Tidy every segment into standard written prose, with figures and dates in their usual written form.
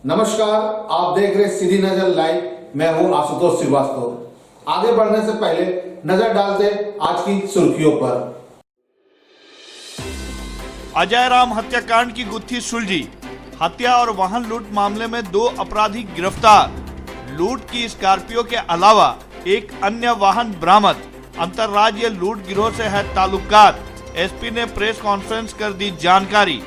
नमस्कार, आप देख रहे सीधी नजर लाइव। मैं हूं आशुतोष श्रीवास्तव। आगे बढ़ने से पहले नजर डालते आज की सुर्खियों पर। अजय राम हत्याकांड की गुत्थी सुलझी। हत्या और वाहन लूट मामले में 2 अपराधी गिरफ्तार। लूट की स्कॉर्पियो के अलावा एक अन्य वाहन बरामद। अंतरराज्यीय लूट गिरोह से है ताल्लुकात। एसपी ने प्रेस कॉन्फ्रेंस कर दी जानकारी।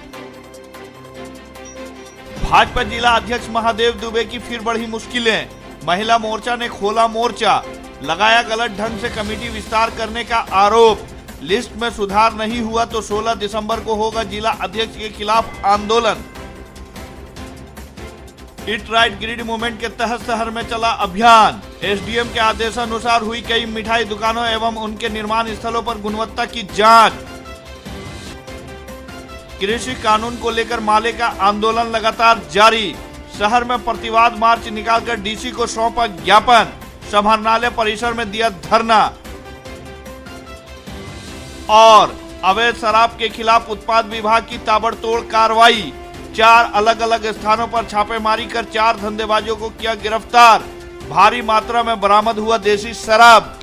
भाजपा जिला अध्यक्ष महादेव दुबे की फिर बढ़ी मुश्किलें। महिला मोर्चा ने खोला मोर्चा, लगाया गलत ढंग से कमेटी विस्तार करने का आरोप। लिस्ट में सुधार नहीं हुआ तो 16 दिसंबर को होगा जिला अध्यक्ष के खिलाफ आंदोलन। ईट राइट ग्रिड मूवमेंट के तहत शहर में चला अभियान। एसडीएम के आदेशानुसार हुई कई मिठाई दुकानों एवं उनके निर्माण स्थलों पर गुणवत्ता की जांच। कृषि कानून को लेकर माले का आंदोलन लगातार जारी। शहर में प्रतिवाद मार्च निकालकर डीसी को सौंपा ज्ञापन। समाहरणालय परिसर में दिया धरना। और अवैध शराब के खिलाफ उत्पाद विभाग की ताबड़तोड़ कार्रवाई। 4 अलग अलग स्थानों पर छापेमारी कर 4 धंधेबाजों को किया गिरफ्तार। भारी मात्रा में बरामद हुआ देसी शराब।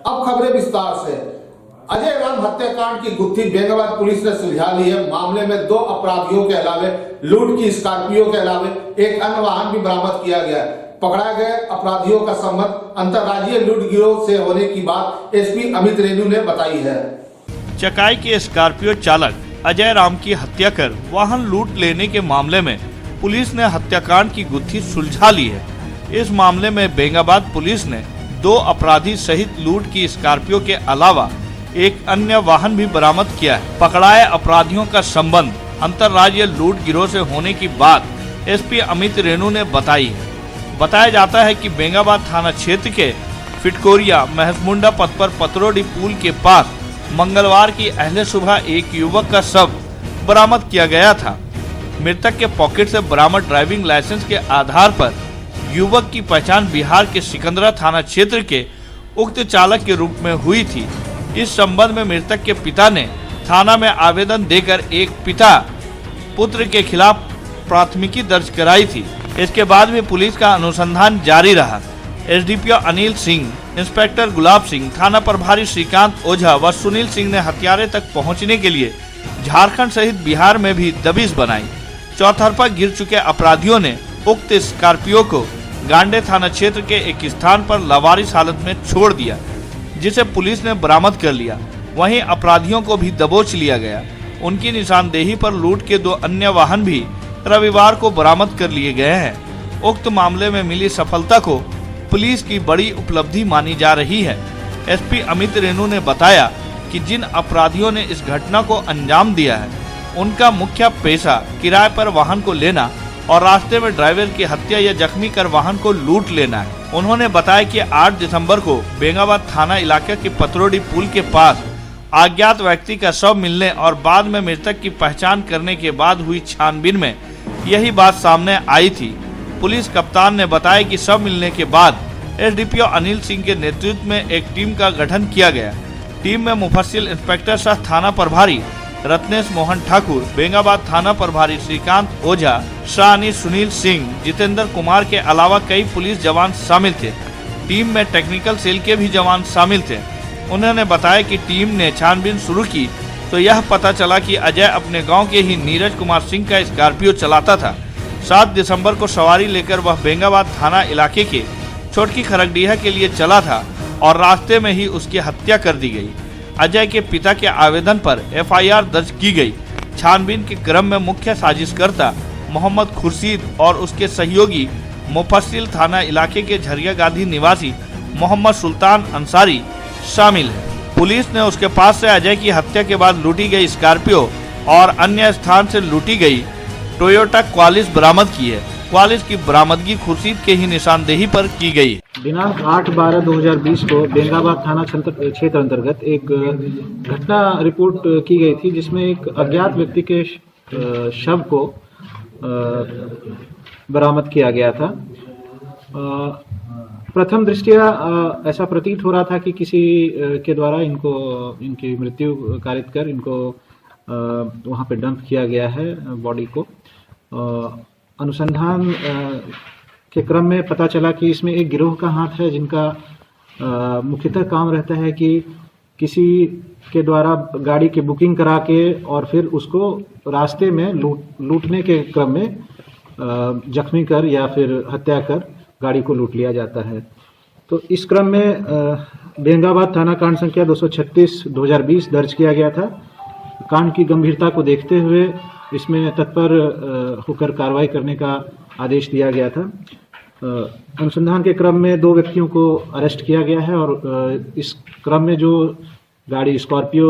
अब खबरें विस्तार से। अजय राम हत्याकांड की गुत्थी बेंगाबाद पुलिस ने सुलझा ली है। मामले में 2 अपराधियों के अलावे लूट की स्कॉर्पियो के अलावे एक अन्य वाहन भी बरामद किया गया। पकड़ाए गए अपराधियों का संबंध अंतरराज्यीय लूट गिरोह से होने की बात एसपी अमित रेणु ने बताई है। चकाई के स्कॉर्पियो चालक अजय राम की हत्या कर वाहन लूट लेने के मामले में पुलिस ने हत्याकांड की गुत्थी सुलझा ली है। इस मामले में बेंगाबाद पुलिस ने 2 अपराधी सहित लूट की स्कॉर्पियो के अलावा एक अन्य वाहन भी बरामद किया है। पकड़ाए अपराधियों का संबंध अंतरराज्यीय लूट गिरोह से होने की बात एसपी अमित रेणु ने बताई है। बताया जाता है कि बेंगाबाद थाना क्षेत्र के फिटकोरिया महसमुंडा पथ पर पतरोडी पुल के पास मंगलवार की अहले सुबह एक युवक का शव बरामद किया गया था। मृतक के पॉकेट से बरामद ड्राइविंग लाइसेंस के आधार पर युवक की पहचान बिहार के सिकंदरा थाना क्षेत्र के उक्त चालक के रूप में हुई थी। इस संबंध में मृतक के पिता ने थाना में आवेदन देकर एक पिता पुत्र के खिलाफ प्राथमिकी दर्ज कराई थी। इसके बाद भी पुलिस का अनुसंधान जारी रहा। एसडीपीओ अनिल सिंह, इंस्पेक्टर गुलाब सिंह, थाना प्रभारी श्रीकांत ओझा व सुनील सिंह ने हत्यारे तक पहुंचने के लिए झारखंड सहित बिहार में भी दबिश बनाई। चौतरफा गिर चुके अपराधियों ने उक्त स्कॉर्पियो को गांडे थाना क्षेत्र के एक स्थान पर लावारिस हालत में छोड़ दिया, जिसे पुलिस ने बरामद कर लिया। वहीं अपराधियों को भी दबोच लिया गया। उनकी निशानदेही पर लूट के 2 अन्य वाहन भी रविवार को बरामद कर लिए गए हैं। उक्त मामले में मिली सफलता को पुलिस की बड़ी उपलब्धि मानी जा रही है। एसपी अमित रेणु ने बताया कि जिन अपराधियों ने इस घटना को अंजाम दिया है, उनका मुख्य पेशा किराए पर वाहन को लेना और रास्ते में ड्राइवर की हत्या या जख्मी कर वाहन को लूट लेना है। उन्होंने बताया कि 8 दिसंबर को बेंगाबाद थाना इलाके के पतरोडी पुल के पास अज्ञात व्यक्ति का शव मिलने और बाद में मृतक की पहचान करने के बाद हुई छानबीन में यही बात सामने आई थी। पुलिस कप्तान ने बताया कि शव मिलने के बाद एसडीपीओ अनिल सिंह के नेतृत्व में एक टीम का गठन किया गया। टीम में मुफस्सिल इंस्पेक्टर सह थाना प्रभारी रत्नेश मोहन ठाकुर, बेंगाबाद थाना प्रभारी श्रीकांत ओझा, शानी सुनील सिंह, जितेंद्र कुमार के अलावा कई पुलिस जवान शामिल थे। टीम में टेक्निकल सेल के भी जवान शामिल थे। उन्होंने बताया कि टीम ने छानबीन शुरू की तो यह पता चला कि अजय अपने गांव के ही नीरज कुमार सिंह का स्कॉर्पियो चलाता था। 7 दिसंबर को सवारी लेकर वह बेंगाबाद थाना इलाके के छोटकी खरगडीहा के लिए चला था और रास्ते में ही उसकी हत्या कर दी गई। अजय के पिता के आवेदन पर एफआईआर दर्ज की गई। छानबीन के क्रम में मुख्य साजिशकर्ता मोहम्मद खुर्शीद और उसके सहयोगी मुफस्सिल थाना इलाके के झरिया गांधी निवासी मोहम्मद सुल्तान अंसारी शामिल है। पुलिस ने उसके पास से अजय की हत्या के बाद लूटी गई स्कॉर्पियो और अन्य स्थान से लूटी गई टोयोटा क्वालिस बरामद की है। क्वालिस की बरामदगी खुर्शीद के ही निशानदेही पर की गई। दिनांक 8/12/2020 को बेंगाबाद थाना क्षेत्र अंतर्गत एक घटना रिपोर्ट की गई थी, जिसमें एक अज्ञात व्यक्ति के शव को बरामद किया गया था। प्रथम दृष्टया ऐसा प्रतीत हो रहा था कि किसी के द्वारा इनकी मृत्यु कारित कर इनको वहाँ पे डंप किया गया है बॉडी को। अनुसंधान के क्रम में पता चला कि इसमें एक गिरोह का हाथ है, जिनका मुख्यतः काम रहता है कि किसी के द्वारा गाड़ी की बुकिंग करा के और फिर उसको रास्ते में लूटने के क्रम में जख्मी कर या फिर हत्या कर गाड़ी को लूट लिया जाता है। तो इस क्रम में बेंगाबाद थाना कांड संख्या 236/2020 दर्ज किया गया था। कांड की गंभीरता को देखते हुए इसमें तत्पर होकर कार्रवाई करने का आदेश दिया गया था। अनुसंधान के क्रम में 2 व्यक्तियों को अरेस्ट किया गया है और इस क्रम में जो गाड़ी स्कॉर्पियो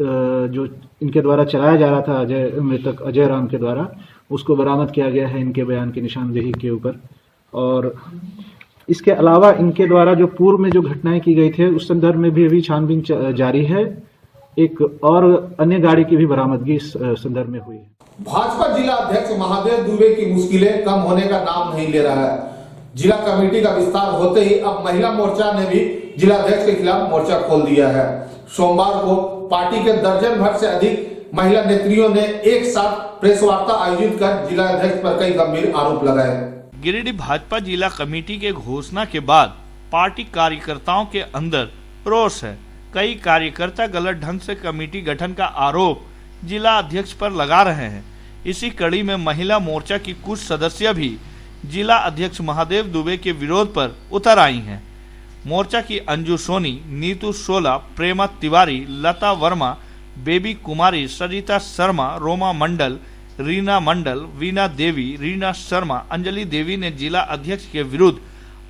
जो इनके द्वारा चलाया जा रहा था मृतक अजय राम के द्वारा, उसको बरामद किया गया है इनके बयान की निशानदेही के ऊपर। और इसके अलावा इनके द्वारा जो पूर्व में जो घटनाएं की गई थे उस संदर्भ में भी अभी छानबीन जारी है। एक और अन्य गाड़ी की भी बरामदगी इस संदर्भ में हुई है। भाजपा जिला अध्यक्ष महादेव दुबे की मुश्किलें कम होने का नाम नहीं ले रहा है। जिला कमेटी का विस्तार होते ही अब महिला मोर्चा ने भी जिला अध्यक्ष के खिलाफ मोर्चा खोल दिया है। सोमवार को पार्टी के दर्जन भर से अधिक महिला नेत्रियों ने एक साथ प्रेस वार्ता आयोजित कर जिला अध्यक्ष पर कई गंभीर आरोप लगाए। गिरिडीह भाजपा जिला कमेटी के घोषणा के बाद पार्टी कार्यकर्ताओं के अंदर रोष है। कई कार्यकर्ता गलत ढंग से कमेटी गठन का आरोप जिला अध्यक्ष पर लगा रहे हैं। इसी कड़ी में महिला मोर्चा की कुछ सदस्य भी जिला अध्यक्ष महादेव दुबे के विरोध पर उतर आई हैं। मोर्चा की अंजू सोनी, नीतू शोला, प्रेमा तिवारी, लता वर्मा, बेबी कुमारी, सरिता शर्मा, रोमा मंडल, रीना मंडल, वीना देवी, रीना शर्मा, अंजलि देवी ने जिला अध्यक्ष के विरुद्ध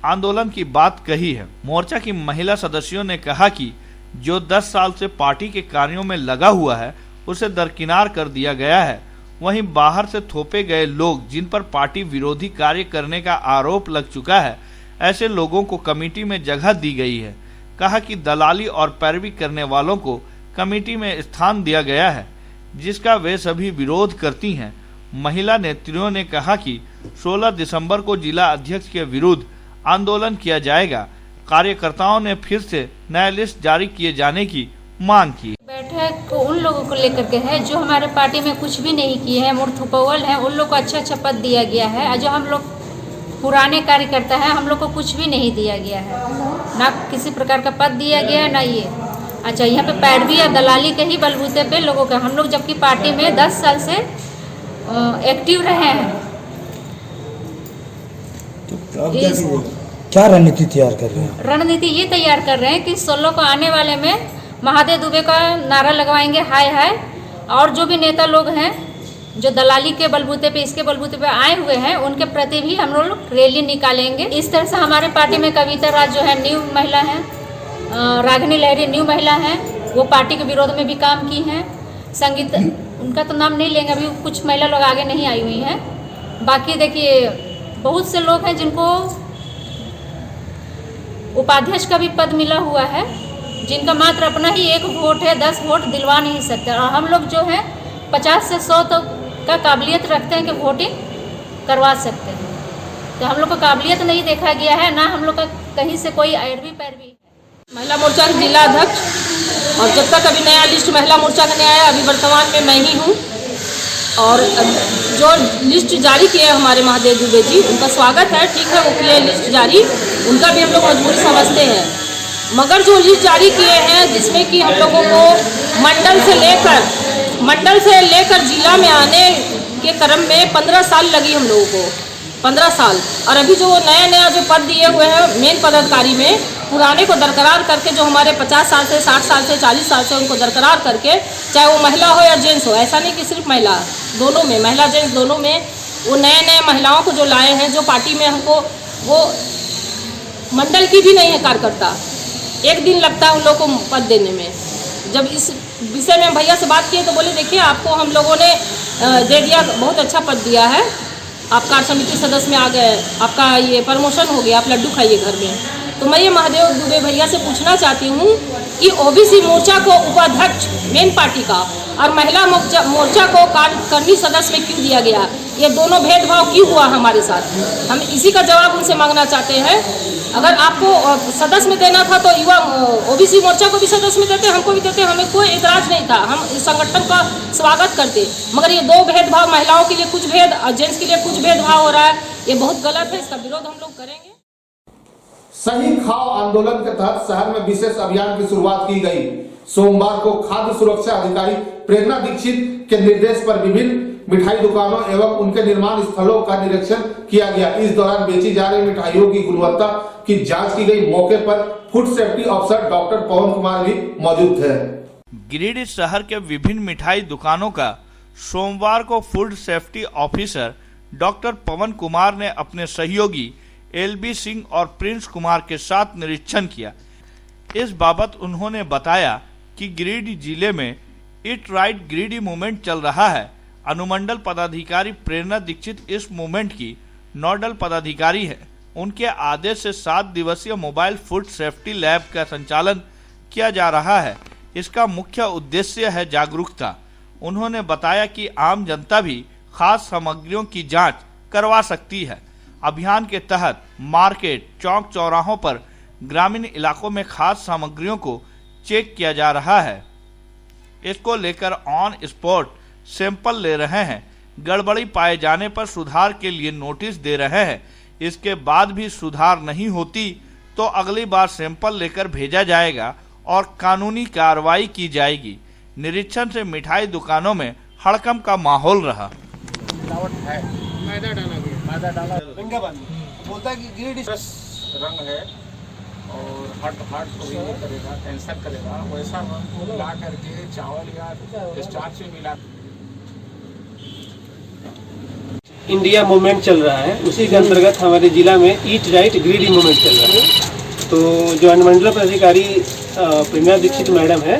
आंदोलन की बात कही है। मोर्चा की महिला सदस्यों ने कहा कि जो 10 साल से पार्टी के कार्यों में लगा हुआ है उसे दरकिनार कर दिया गया है। वहीं बाहर से थोपे गए लोग जिन पर पार्टी विरोधी कार्य करने का आरोप लग चुका है, ऐसे लोगों को कमेटी में जगह दी गई है। कहा कि दलाली और पैरवी करने वालों को कमेटी में स्थान दिया गया है, जिसका वे सभी विरोध करती हैं। महिला नेत्रियों ने कहा कि 16 दिसंबर को जिला अध्यक्ष के विरुद्ध आंदोलन किया जाएगा। कार्यकर्ताओं ने फिर से नया लिस्ट जारी किए जाने की मांग की। बैठक उन लोगों को लेकर के है जो हमारे पार्टी में कुछ भी नहीं किए हैं, मुर्थपवल है, उन लोग को अच्छा पद दिया गया है। और जो हम लोग पुराने कार्यकर्ता हैं, हम लोग को कुछ भी नहीं दिया गया है, ना किसी प्रकार का पद दिया गया है ना ये। अच्छा, यहाँ पे पैरवी या दलाली के ही बलबूते पे लोगों का, हम लोग जबकि पार्टी में 10 साल से एक्टिव रहे हैं। तो क्या रणनीति तैयार कर रहे हैं? रणनीति ये तैयार कर रहे हैं कि 16 को आने वाले में महादेव दुबे का नारा लगवाएंगे, हाय हाय। और जो भी नेता लोग हैं जो दलाली के बलबूते पे, इसके बलबूते पे आए हुए हैं, उनके प्रति भी हम लोग रैली निकालेंगे। इस तरह से हमारे पार्टी में कविता राज जो है न्यू महिला है, रागिनी लहरी न्यू महिला है, वो पार्टी के विरोध में भी काम की हैं। संगीत, उनका तो नाम नहीं लेंगे, अभी कुछ महिला लोग आगे नहीं आई हुई हैं। बाकी देखिए बहुत से लोग हैं जिनको उपाध्यक्ष का भी पद मिला हुआ है, जिनका मात्र अपना ही 1 वोट है, 10 वोट दिलवा नहीं सकते। और हम लोग जो है 50 से 100 तक का काबिलियत रखते हैं कि वोटिंग करवा सकते हैं। तो हम लोग को काबिलियत नहीं देखा गया है, ना हम लोग का कहीं से कोई ऐरवी पैरवी। महिला मोर्चा के जिला अध्यक्ष, और जब तक अभी नया लिस्ट महिला मोर्चा का नहीं आया, अभी वर्तमान में मैं ही हूँ। और जो लिस्ट जारी किए हमारे महादेव दुबे जी, उनका स्वागत है, ठीक है, वो किए लिस्ट जारी, उनका भी हम लोग मजबूरी समझते हैं। मगर जो लिस्ट जारी किए हैं जिसमें कि हम लोगों को मंडल से लेकर जिला में आने के क्रम में 15 साल लगी हम लोगों को, 15 साल। और अभी जो नया जो पद दिए हुए हैं मेन पदाधिकारी में, पुराने को दरकरार करके, जो हमारे 50 साल से 60 साल से 40 साल से उनको दरकरार करके, चाहे वो महिला हो या जेंट्स हो, ऐसा नहीं कि सिर्फ महिला, दोनों में, महिला जेंट्स दोनों में, वो नए महिलाओं को जो लाए हैं, जो पार्टी में हमको वो मंडल की भी नहीं है कार्यकर्ता, 1 दिन लगता है उन लोगों को पद देने में। जब इस विषय में भैया से बात किए तो बोले देखिए आपको हम लोगों ने दे दिया, बहुत अच्छा पद दिया है, आप कार्य समिति सदस्य में आ गए, आपका ये प्रमोशन हो गया, आप लड्डू खाइए घर में। तो मैं ये महादेव दुबे भैया से पूछना चाहती हूँ कि ओबीसी मोर्चा को उपाध्यक्ष मेन पार्टी का और महिला मोर्चा को कार्यकारिणी सदस्य में क्यों दिया गया? ये दोनों भेदभाव क्यों हुआ हमारे साथ? हम इसी का जवाब उनसे मांगना चाहते हैं। अगर आपको सदस्य में देना था तो युवा ओबीसी मोर्चा को भी सदस्य में देते, हमको भी देते, हमें कोई एतराज नहीं था, हम इस संगठन का स्वागत करते। मगर ये दो भेदभाव, महिलाओं के लिए कुछ भेद और जेंट्स के लिए कुछ भेदभाव हो रहा है, ये बहुत गलत है, इसका विरोध हम लोग करेंगे। सही खाओ आंदोलन के तहत शहर में विशेष अभियान की शुरुआत की गई। सोमवार को खाद्य सुरक्षा अधिकारी प्रेरणा दीक्षित के निर्देश पर विभिन्न मिठाई दुकानों एवं उनके निर्माण स्थलों का निरीक्षण किया गया। इस दौरान बेची जा रही मिठाइयों की गुणवत्ता की जांच की गई। मौके पर फूड सेफ्टी ऑफिसर डॉक्टर पवन कुमार भी मौजूद थे। गिरिडीह शहर के विभिन्न मिठाई दुकानों का सोमवार को फूड सेफ्टी ऑफिसर डॉक्टर पवन कुमार ने अपने सहयोगी एलबी सिंह और प्रिंस कुमार के साथ निरीक्षण किया। इस बाबत उन्होंने बताया कि गिरिडीह जिले में ईट राइट गिरिडीह मूवमेंट चल रहा है। अनुमंडल पदाधिकारी प्रेरणा दीक्षित इस मूवमेंट की नोडल पदाधिकारी है। उनके आदेश से 7 दिवसीय मोबाइल फूड सेफ्टी लैब का संचालन किया जा रहा है। इसका मुख्य उद्देश्य है जागरूकता। उन्होंने बताया कि आम जनता भी खाद्य सामग्रियों की जांच करवा सकती है। अभियान के तहत मार्केट, चौक चौराहों पर ग्रामीण इलाकों में खाद्य सामग्रियों को चेक किया जा रहा है। इसको लेकर ऑन स्पॉट सैंपल ले रहे हैं। गड़बड़ी पाए जाने पर सुधार के लिए नोटिस दे रहे हैं। इसके बाद भी सुधार नहीं होती तो अगली बार सैंपल लेकर भेजा जाएगा और कानूनी कार्रवाई की जाएगी। निरीक्षण से मिठाई दुकानों में हड़कंप का माहौल रहा। बोलता है कि गिरिडीह रंग है और हार्ट को भी करेगा, कैंसर करेगा, वैसा मिला करके चावल या स्टार्च में मिला। इंडिया मूवमेंट चल रहा है, उसी के अंतर्गत हमारे जिला में ईट राइट गिरिडीह मूवमेंट चल रहा है। तो जो अनुमंडल पदाधिकारी प्रेरणा दीक्षित मैडम है,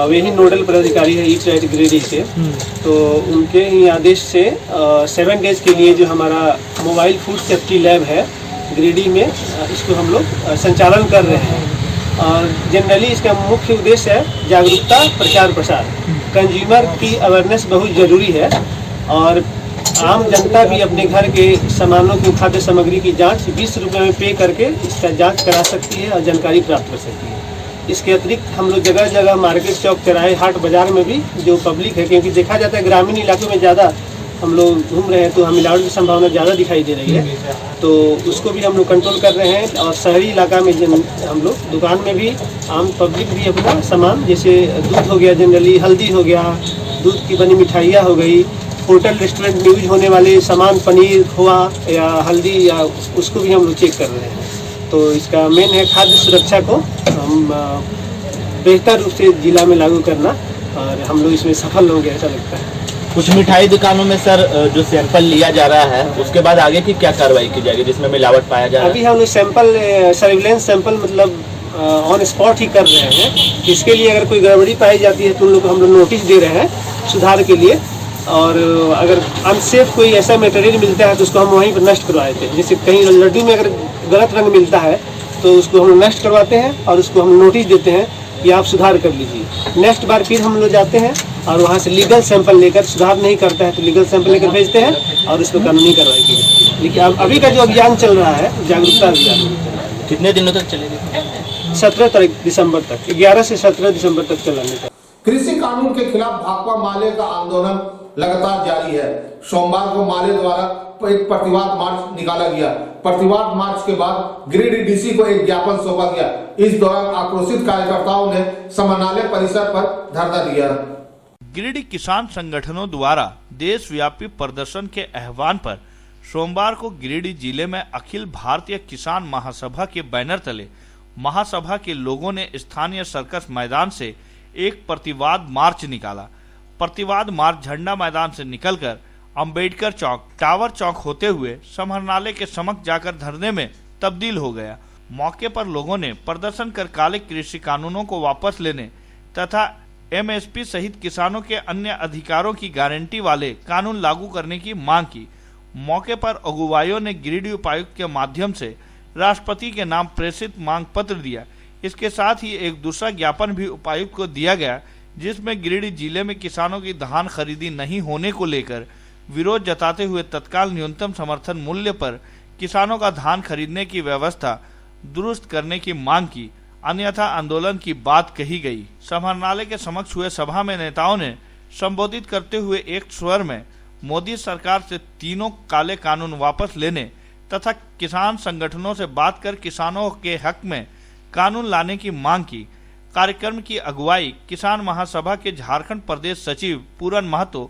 वे ही नोडल पदाधिकारी है ईट राइट गिरिडीह से। तो उनके ही आदेश से 7 डेज के लिए जो हमारा मोबाइल फूड सेफ्टी लैब है गिरिडीह में, इसको हम लोग संचालन कर रहे हैं। और जनरली इसका मुख्य उद्देश्य है जागरूकता, प्रचार प्रसार। कंज्यूमर की अवेयरनेस बहुत ज़रूरी है और आम जनता भी अपने घर के सामानों की खाद्य सामग्री की जांच 20 रुपये में पे करके इसका जांच करा सकती है और जानकारी प्राप्त कर सकती है। इसके अतिरिक्त हम लोग जगह जगह मार्केट, चौक चौराहे, हाट बाजार में भी जो पब्लिक है, क्योंकि देखा जाता है ग्रामीण इलाकों में ज़्यादा हम लोग घूम रहे हैं तो हम मिलावट की संभावना ज़्यादा दिखाई दे रही है, तो उसको भी हम लोग कंट्रोल कर रहे हैं। और शहरी इलाका में हम लोग दुकान में भी आम पब्लिक भी अपना सामान, जैसे दूध हो गया, जनरली हल्दी हो गया, दूध की बनी मिठाइयाँ हो गई, होटल रेस्टोरेंट में यूज होने वाले सामान, पनीर, खोआ या हल्दी, या उसको भी हम लोग चेक कर रहे हैं। तो इसका मेन है खाद्य सुरक्षा को हम बेहतर रूप से जिला में लागू करना, और हम लोग इसमें सफल होंगे ऐसा लगता है। कुछ मिठाई दुकानों में सर जो सैंपल लिया जा रहा है, उसके बाद आगे की क्या कार्रवाई की जाएगी जिसमें मिलावट पाया जा रहा है? अभी हम लोग सैंपल, सर्विलेंस सैंपल मतलब ऑन स्पॉट ही कर रहे हैं। इसके लिए अगर कोई गड़बड़ी पाई जाती है तो उन लोग हम लोग नोटिस दे रहे हैं सुधार के लिए। और अगर अनसेफ कोई ऐसा मटेरियल मिलता है तो उसको हम वहीं पर नष्ट करवा देते हैं। जैसे कहीं लड्डू में अगर गलत रंग मिलता है तो उसको हम नष्ट करवाते हैं और उसको हम नोटिस देते हैं कि आप सुधार कर लीजिए। नेक्स्ट बार फिर हम लोग जाते हैं और वहाँ से लीगल सैंपल लेकर, सुधार नहीं करता है तो लीगल सैंपल लेकर भेजते हैं और उसको कानूनी कार्रवाई की जाती है। लेकिन अभी का जो अभियान चल रहा है, जागरूकता अभियान, कितने दिनों तक चलेगी? 17 दिसंबर तक, 11 से 17 दिसंबर तक चलाने का। कृषि कानून के खिलाफ भाकपा माले का आंदोलन लगातार जारी है। सोमवार को माले द्वारा एक प्रतिवाद मार्च निकाला गया। प्रतिवाद मार्च के बाद गिरिडीह डीसी को एक ज्ञापन सौंपा गया। इस दौरान आक्रोशित कार्यकर्ताओं ने समाहरणालय परिसर पर धरना दिया। गिरिडीह किसान संगठनों द्वारा देशव्यापी प्रदर्शन के आह्वान पर सोमवार को गिरिडीह जिले में अखिल भारतीय किसान महासभा के बैनर तले महासभा के लोगों ने स्थानीय सर्कस मैदान से एक प्रतिवाद मार्च निकाला। प्रतिवाद मार्च झंडा मैदान से निकलकर अंबेडकर चौक, टावर चौक होते हुए समाहरणालय के समक्ष जाकर धरने में तब्दील हो गया। मौके पर लोगों ने प्रदर्शन कर काले कृषि कानूनों को वापस लेने तथा एमएसपी सहित किसानों के अन्य अधिकारों की गारंटी वाले कानून लागू करने की मांग की। मौके पर अगुवाइयों ने गिरिडीह उपायुक्त के माध्यम से राष्ट्रपति के नाम प्रेषित मांग पत्र दिया। इसके साथ ही एक दूसरा ज्ञापन भी उपायुक्त को दिया गया, जिसमें गिरिडीह जिले में किसानों की धान खरीदी नहीं होने को लेकर विरोध जताते हुए तत्काल न्यूनतम समर्थन मूल्य पर किसानों का धान खरीदने की व्यवस्था दुरुस्त करने की मांग की, अन्यथा आंदोलन की बात कही गई। समाहरणालय के समक्ष हुए सभा में नेताओं ने संबोधित करते हुए एक स्वर में मोदी सरकार से तीनों काले कानून वापस लेने तथा किसान संगठनों से बात कर किसानों के हक में कानून लाने की मांग की। कार्यक्रम की अगुवाई किसान महासभा के झारखंड प्रदेश सचिव पूरन महतो,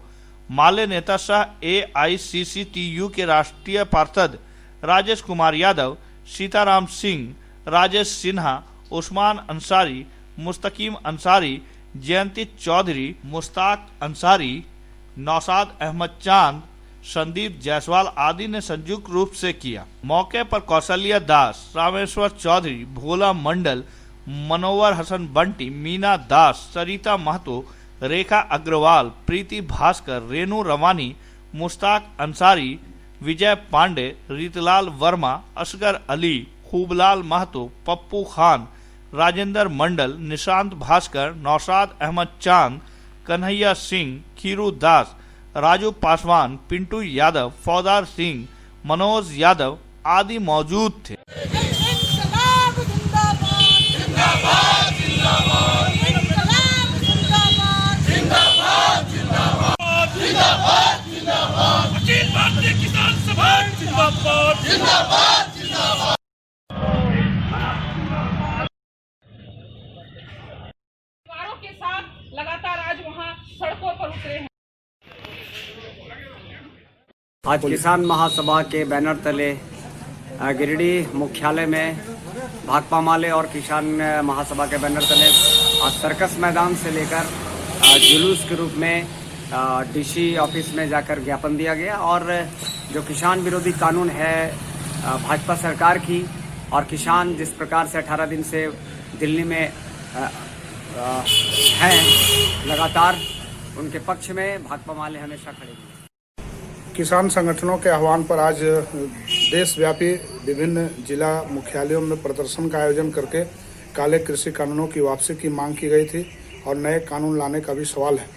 माले नेता सह AICCTU के राष्ट्रीय पार्षद राजेश कुमार यादव, सीताराम सिंह, राजेश सिन्हा, उस्मान अंसारी, मुस्तकीम अंसारी, जयंती चौधरी, मुश्ताक अंसारी, नौशाद अहमद चांद, संदीप जायसवाल आदि ने संयुक्त रूप से किया। मौके पर कौशल्या दास, रामेश्वर चौधरी, भोला मंडल, मनोवर हसन बंटी, मीना दास, सरिता महतो, रेखा अग्रवाल, प्रीति भास्कर, रेणु रवानी, मुश्ताक अंसारी, विजय पांडे, रीतलाल वर्मा, असगर अली, खूबलाल महतो, पप्पू खान, राजेंद्र मंडल, निशांत भास्कर, नौशाद अहमद चांद, कन्हैया सिंह, खीरू दास, राजू पासवान, पिंटू यादव, फौदार सिंह, मनोज यादव आदि मौजूद थे। के साथ लगातार आज वहाँ सड़कों पर उतरे हैं। आज किसान महासभा के बैनर तले गिरिडीह मुख्यालय में भाकपा माले और किसान महासभा के बैनर तले आज सर्कस मैदान से लेकर जुलूस के रूप में DC ऑफिस में जाकर ज्ञापन दिया गया। और जो किसान विरोधी कानून है भाजपा सरकार की, और किसान जिस प्रकार से 18 दिन से दिल्ली में हैं, लगातार उनके पक्ष में भाकपा माले हमेशा खड़े हैं। किसान संगठनों के आह्वान पर आज देशव्यापी विभिन्न जिला मुख्यालयों में प्रदर्शन का आयोजन करके काले कृषि कानूनों की वापसी की मांग की गई थी और नए कानून लाने का भी सवाल है।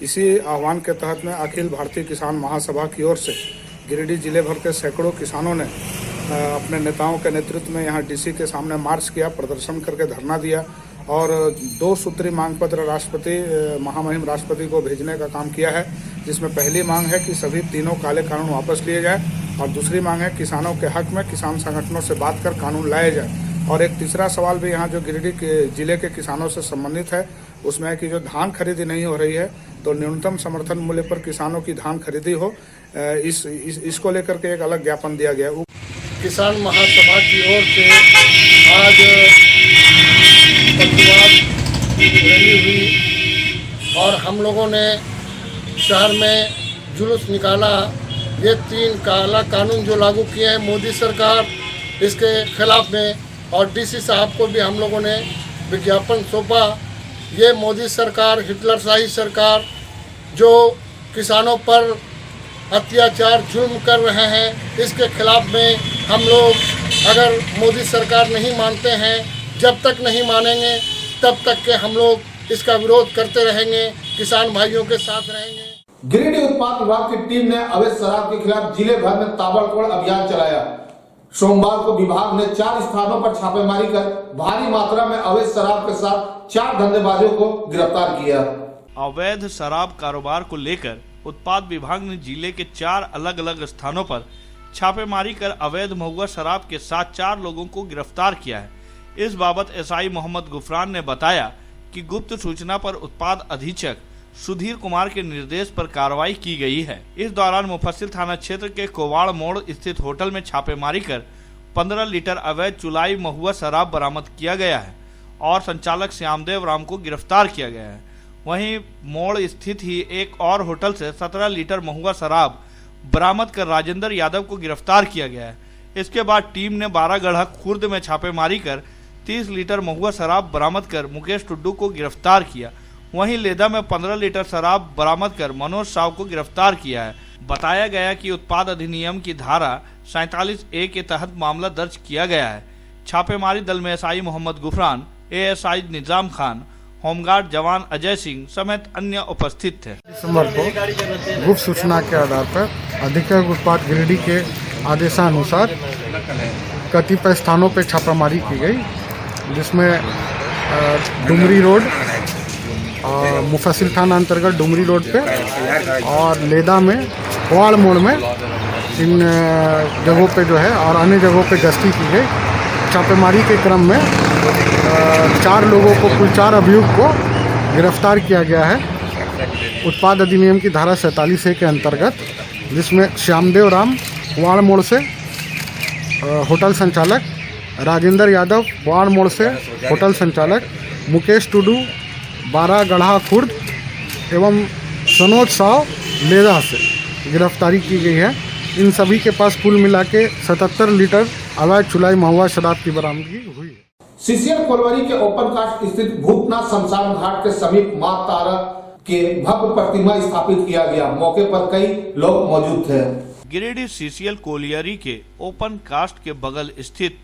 इसी आह्वान के तहत में अखिल भारतीय किसान महासभा की ओर से गिरिडीह जिले भर के सैकड़ों किसानों ने अपने नेताओं के नेतृत्व में यहाँ DC के सामने मार्च किया, प्रदर्शन करके धरना दिया और 2 सूत्री मांग पत्र राष्ट्रपति महामहिम राष्ट्रपति को भेजने का काम किया है, जिसमें पहली मांग है कि सभी तीनों काले कानून वापस लिए जाए और दूसरी मांग है किसानों के हक में किसान संगठनों से बात कर कानून लाए जाए। और एक तीसरा सवाल भी यहाँ जो गिरिडीह के जिले के किसानों से संबंधित है, उसमें है कि जो धान खरीदी नहीं हो रही है तो न्यूनतम समर्थन मूल्य पर किसानों की धान खरीदी हो, इसको लेकर के एक अलग ज्ञापन दिया गया। किसान महासभा की ओर से आज प्रतिवाद रैली हुई और हम लोगों ने शहर में जुलूस निकाला। ये 3 काला कानून जो लागू किए हैं मोदी सरकार, इसके खिलाफ में, और DC साहब को भी हम लोगों ने विज्ञापन सौंपा। ये मोदी सरकार, हिटलरशाही सरकार जो किसानों पर अत्याचार जुल्म कर रहे हैं, इसके खिलाफ में हम लोग अगर मोदी सरकार नहीं मानते हैं, जब तक नहीं मानेंगे तब तक के हम लोग इसका विरोध करते रहेंगे, किसान भाइयों के साथ रहेंगे। गिरिडीह उत्पाद विभाग की टीम ने अवैध शराब के खिलाफ जिले भर में ताबड़तोड़ अभियान चलाया। सोमवार को विभाग ने 4 स्थानों पर छापेमारी कर भारी मात्रा में अवैध शराब के साथ 4 धंधेबाजों को गिरफ्तार किया। अवैध शराब कारोबार को लेकर उत्पाद विभाग ने जिले के 4 अलग अलग स्थानों पर छापेमारी कर अवैध महुआ शराब के साथ 4 लोगों को गिरफ्तार किया है। इस बाबत SI मोहम्मद गुफरान ने बताया कि गुप्त सूचना पर उत्पाद अधीक्षक सुधीर कुमार के निर्देश पर कार्रवाई की गई है। इस दौरान मुफस्सिल थाना क्षेत्र के कोवाड़ मोड़ स्थित होटल में छापेमारी कर 15 लीटर अवैध चुलाई महुआ शराब बरामद किया गया है और संचालक श्यामदेव राम को गिरफ्तार किया गया है। वहीं मोड़ स्थित ही एक और होटल से 17 लीटर महुआ शराब बरामद कर राजेंद्र यादव को गिरफ्तार किया गया है। इसके बाद टीम ने 12 खुर्द में छापेमारी कर 30 लीटर महुआ शराब बरामद कर मुकेश टुड्डू को गिरफ्तार किया। वहीं लेदा में 15 लीटर शराब बरामद कर मनोज साव को गिरफ्तार किया है। बताया गया कि उत्पाद अधिनियम की धारा 47A के तहत मामला दर्ज किया गया है। छापेमारी दल में SI मोहम्मद गुफरान, ASI निजाम खान, होमगार्ड जवान अजय सिंह समेत अन्य उपस्थित थे। दिसंबर को गुप्त सूचना के आधार पर अधीक्षक उत्पाद गिरिडीह के आदेशानुसार कतिपय स्थानों पर छापामारी की गई, जिसमें डुमरी रोड, मुफस्सिल थाना अंतर्गत डुमरी रोड पे और लेदा में, वाड़ मोड़ में, इन जगहों पे जो है और अन्य जगहों पे गश्ती की गई। छापेमारी के क्रम में 4 लोगों को, कुल 4 अभियुक्त को गिरफ्तार किया गया है उत्पाद अधिनियम की धारा 47A के अंतर्गत, जिसमें श्यामदेव राम वाड़ मोड़ से होटल संचालक, राजेंद्र यादव वाड़ मोड़ से होटल संचालक, मुकेश टुडू 12 गढ़ा खुर्द एवं सनोज साव लेदा से गिरफ्तारी की गई है। इन सभी के पास कुल मिला के 77 लीटर अवैध चुलाई महुआ शराब की बरामदगी हुई है। सीसीएल कोलवरी के ओपन कास्ट स्थित भूतनाथ शमशान घाट के समीप मां तारा के भव्य प्रतिमा स्थापित किया गया। मौके पर कई लोग मौजूद थे। गिरिडीह सीसीएल कोलियरी के ओपन कास्ट के बगल स्थित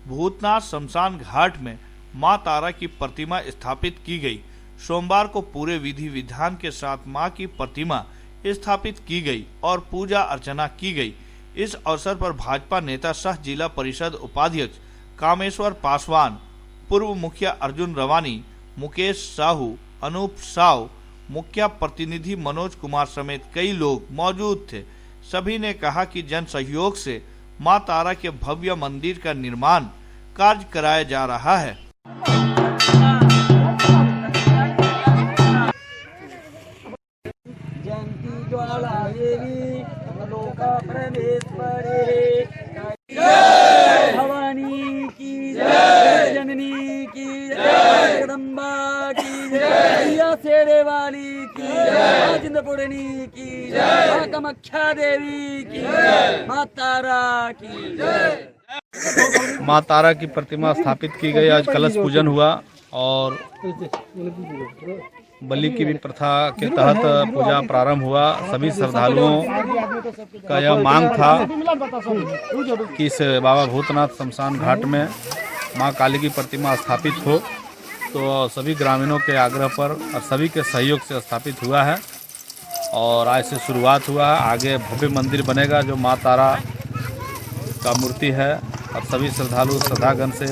भूतनाथ शमशान घाट में मां तारा की प्रतिमा स्थापित की गई। सोमवार को पूरे विधि विधान के साथ मां की प्रतिमा स्थापित की गई और पूजा अर्चना की गई। इस अवसर पर भाजपा नेता सह जिला परिषद उपाध्यक्ष कामेश्वर पासवान, पूर्व मुखिया अर्जुन रवानी, मुकेश साहू, अनूप साव, मुखिया प्रतिनिधि मनोज कुमार समेत कई लोग मौजूद थे। सभी ने कहा कि जन सहयोग से मां तारा के भव्य मंदिर का निर्माण कार्य कराया जा रहा है। भवानी की जय, जननी की जय, जगदम्बा की जय, शेरे वाली की जय, चिंतपूर्णी की जय, मां कामाख्या देवी की जय, मां तारा की जय। मां तारा की प्रतिमा स्थापित की गई। आज कलश पूजन हुआ और बलि की भी प्रथा के तहत पूजा प्रारंभ हुआ। सभी श्रद्धालुओं का यह मांग था कि इस बाबा भूतनाथ शमशान घाट में मां काली की प्रतिमा स्थापित हो, तो सभी ग्रामीणों के आग्रह पर और सभी के सहयोग से स्थापित हुआ है और आज से शुरुआत हुआ है। आगे भव्य मंदिर बनेगा जो मां तारा का मूर्ति है और सभी श्रद्धालु श्रद्धागण से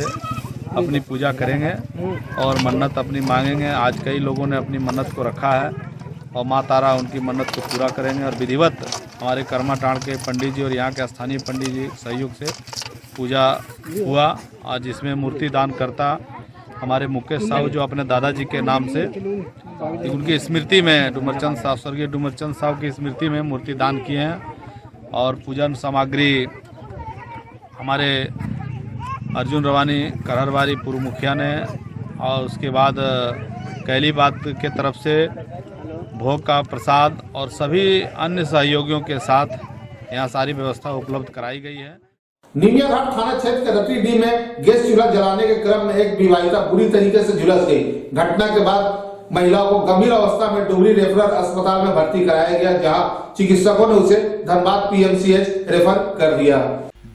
अपनी पूजा करेंगे और मन्नत अपनी मांगेंगे। आज कई लोगों ने अपनी मन्नत को रखा है और मां तारा उनकी मन्नत को पूरा करेंगे और विधिवत हमारे कर्माटाण के पंडित जी और यहाँ के स्थानीय पंडित जी सहयोग से पूजा हुआ। आज जिसमें मूर्ति दान करता हमारे मुकेश साहू जो अपने दादाजी के नाम से उनकी स्मृति में डुमरचंद साहब, स्वर्गीय डुमरचंद साहब की स्मृति में मूर्ति दान किए हैं और पूजन सामग्री हमारे अर्जुन रवानी करहरवारी पूर्व मुखिया ने और उसके बाद कैली बात के तरफ से भोग का प्रसाद और सभी अन्य सहयोगियों के साथ यहाँ सारी व्यवस्था उपलब्ध कराई गई है। निमिया घाट थाना क्षेत्र के रतीडीह में गैस चूल्हा जलाने के क्रम में एक विवाहिता बुरी तरीके से झुलस गई। घटना के बाद महिला को गंभीर अवस्था में डुमरी रेफरल अस्पताल में भर्ती कराया गया, जहां चिकित्सकों ने उसे धनबाद पीएमसीएच रेफर कर दिया।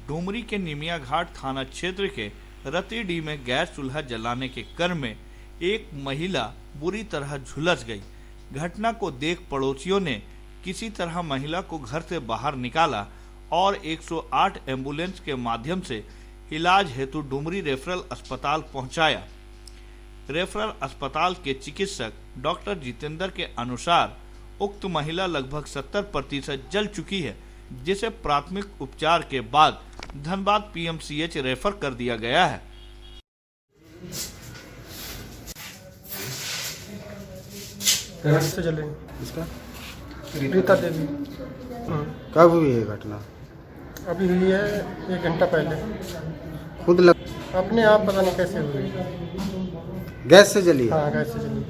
डुमरी के निमिया घाट थाना क्षेत्र के रतीडीह में गैस चूल्हा जलाने के क्रम में एक महिला बुरी तरह झुलस गई। घटना को देख पड़ोसियों ने किसी तरह महिला को घर से बाहर निकाला और 108 एम्बुलेंस के माध्यम से इलाज हेतु डुमरी रेफरल अस्पताल पहुंचाया। रेफरल अस्पताल के चिकित्सक डॉक्टर जितेंद्र के अनुसार उक्त महिला लगभग 70% जल चुकी है, जिसे प्राथमिक उपचार के बाद धनबाद पीएमसीएच रेफर कर दिया गया है। से चले इसका रीता देवी। कब हुई है घटना? अभी हुई है 1 घंटा पहले। खुद लग अपने आप पता नहीं कैसे हुई। गैस से जली? हाँ, गैस से जली।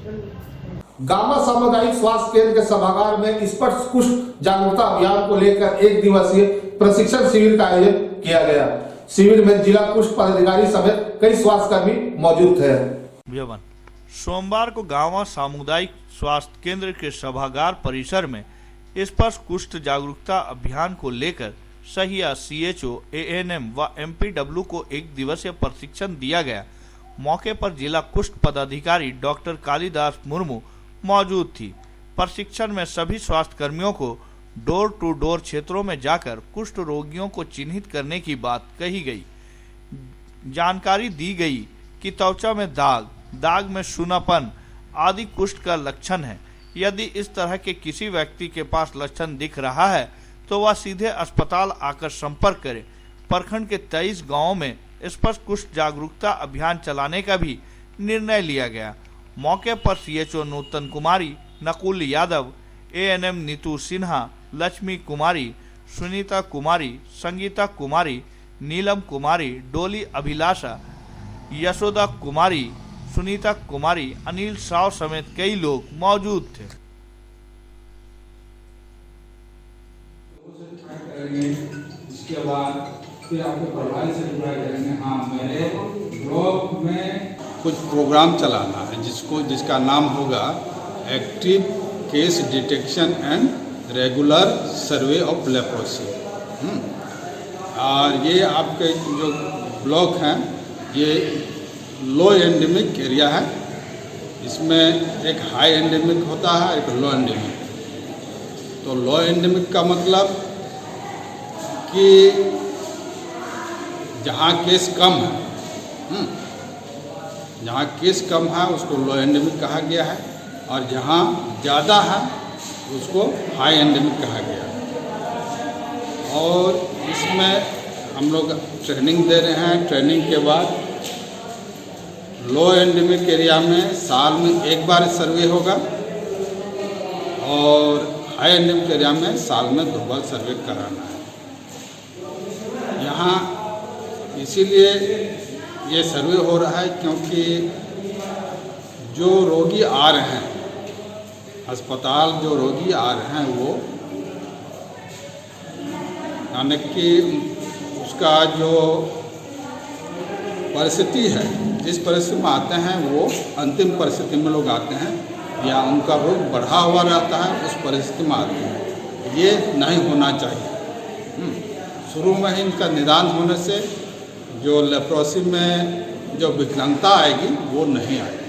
गामा सामुदायिक स्वास्थ्य केंद्र के सभागार में स्पर्श कुष्ठ जागरूकता अभियान को लेकर 1 दिवसीय प्रशिक्षण शिविर का आयोजन किया गया। शिविर में जिला कुष्ठ पदाधिकारी समेत कई स्वास्थ्य कर्मी मौजूद थे। सोमवार को गांवा सामुदायिक स्वास्थ्य केंद्र के सभागार परिसर में स्पर्श कुष्ठ जागरूकता अभियान को लेकर सहिया, सीएचओ, एएनएम व एमपीडब्ल्यू को 1 दिवसीय प्रशिक्षण दिया गया। मौके पर जिला कुष्ठ पदाधिकारी डॉक्टर कालिदास मुर्मू मौजूद थी। प्रशिक्षण में सभी स्वास्थ्य कर्मियों को डोर टू डोर क्षेत्रों में जाकर कुष्ठ रोगियों को चिन्हित करने की बात कही गई। जानकारी दी गई कि त्वचा में दाग में सूनापन आदि कुष्ठ का लक्षण है। यदि इस तरह के किसी व्यक्ति के पास लक्षण दिख रहा है तो वह सीधे अस्पताल आकर संपर्क करे। प्रखंड के 23 गांवों में स्पष्ट कुष्ठ जागरूकता अभियान चलाने का भी निर्णय लिया गया। मौके पर सीएचओ नूतन कुमारी, नकुल यादव, एएनएम नीतू सिन्हा, लक्ष्मी कुमारी, सुनीता कुमारी, संगीता कुमारी, नीलम कुमारी, डोली अभिलाषा, यशोदा कुमारी, सुनीता कुमारी, अनिल साव समेत कई लोग मौजूद थे। इसके बाद फिर आपको प्रभारी से जुड़ा करेंगे। हाँ, मेरे ब्लॉक में कुछ प्रोग्राम चलाना है जिसका नाम होगा active case detection and regular survey of leprosy. और ये आपके जो ब्लॉक हैं ये लो एंडेमिक एरिया है। इसमें एक हाई एंडेमिक होता है, एक लो एंडेमिक। तो लो एंडेमिक का मतलब कि जहाँ केस कम है, जहाँ केस कम है उसको लो एंडेमिक कहा गया है, और जहाँ ज़्यादा है उसको हाई एंडेमिक कहा गया है। और इसमें हम लोग ट्रेनिंग दे रहे हैं। ट्रेनिंग के बाद लो एंडेमिक एरिया में साल में एक बार सर्वे होगा और हाई एंडेमिक एरिया में साल में 2 बार सर्वे कराना है। यहाँ इसीलिए ये सर्वे हो रहा है क्योंकि जो रोगी आ रहे हैं अस्पताल, जो रोगी आ रहे हैं वो यानी कि उसका जो परिस्थिति है, जिस परिस्थिति में आते हैं वो अंतिम परिस्थिति में लोग आते हैं या उनका रोग बढ़ा हुआ रहता है, उस परिस्थिति में आते हैं। ये नहीं होना चाहिए। शुरू में ही इनका निदान होने से जो लेप्रोसी में जो विकलांगता आएगी वो नहीं आएगी।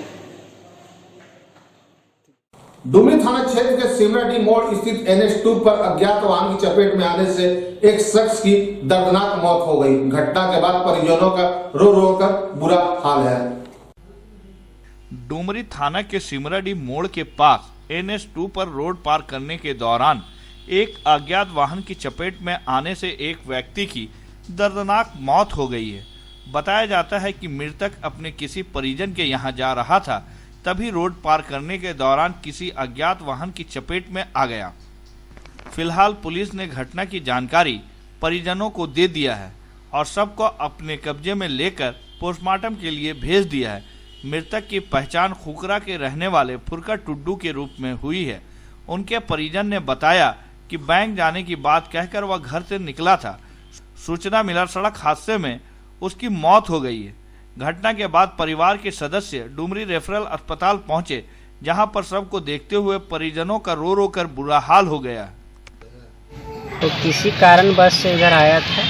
डुमरी थाना क्षेत्र के सिमराडी मोड़ स्थित NH2 पर अज्ञात वाहन की चपेट में आने से एक शख्स की दर्दनाक मौत हो गई। घटना के बाद परिजनों का रो रो कर बुरा हाल है। डुमरी थाना के सिमराडी मोड़ के पास NH2 पर रोड पार करने के दौरान एक अज्ञात वाहन की चपेट में आने से एक व्यक्ति की दर्दनाक मौत हो गई है। बताया जाता है कि मृतक अपने किसी परिजन के यहां जा रहा था, तभी रोड पार करने के दौरान किसी अज्ञात वाहन की चपेट में आ गया। फिलहाल पुलिस ने घटना की जानकारी परिजनों को दे दिया है और सबको अपने कब्जे में लेकर पोस्टमार्टम के लिए भेज दिया है। मृतक की पहचान खुकरा के रहने वाले फुरका टुड्डू के रूप में हुई है। उनके परिजन ने बताया कि बैंक जाने की बात कहकर वह घर से निकला था। सूचना मिला सड़क हादसे में उसकी मौत हो गई है। घटना के बाद परिवार के सदस्य डुमरी रेफरल अस्पताल पहुंचे, जहां पर सबको देखते हुए परिजनों का रो रो कर बुरा हाल हो गया। तो किसी कारण बस से इधर आया था,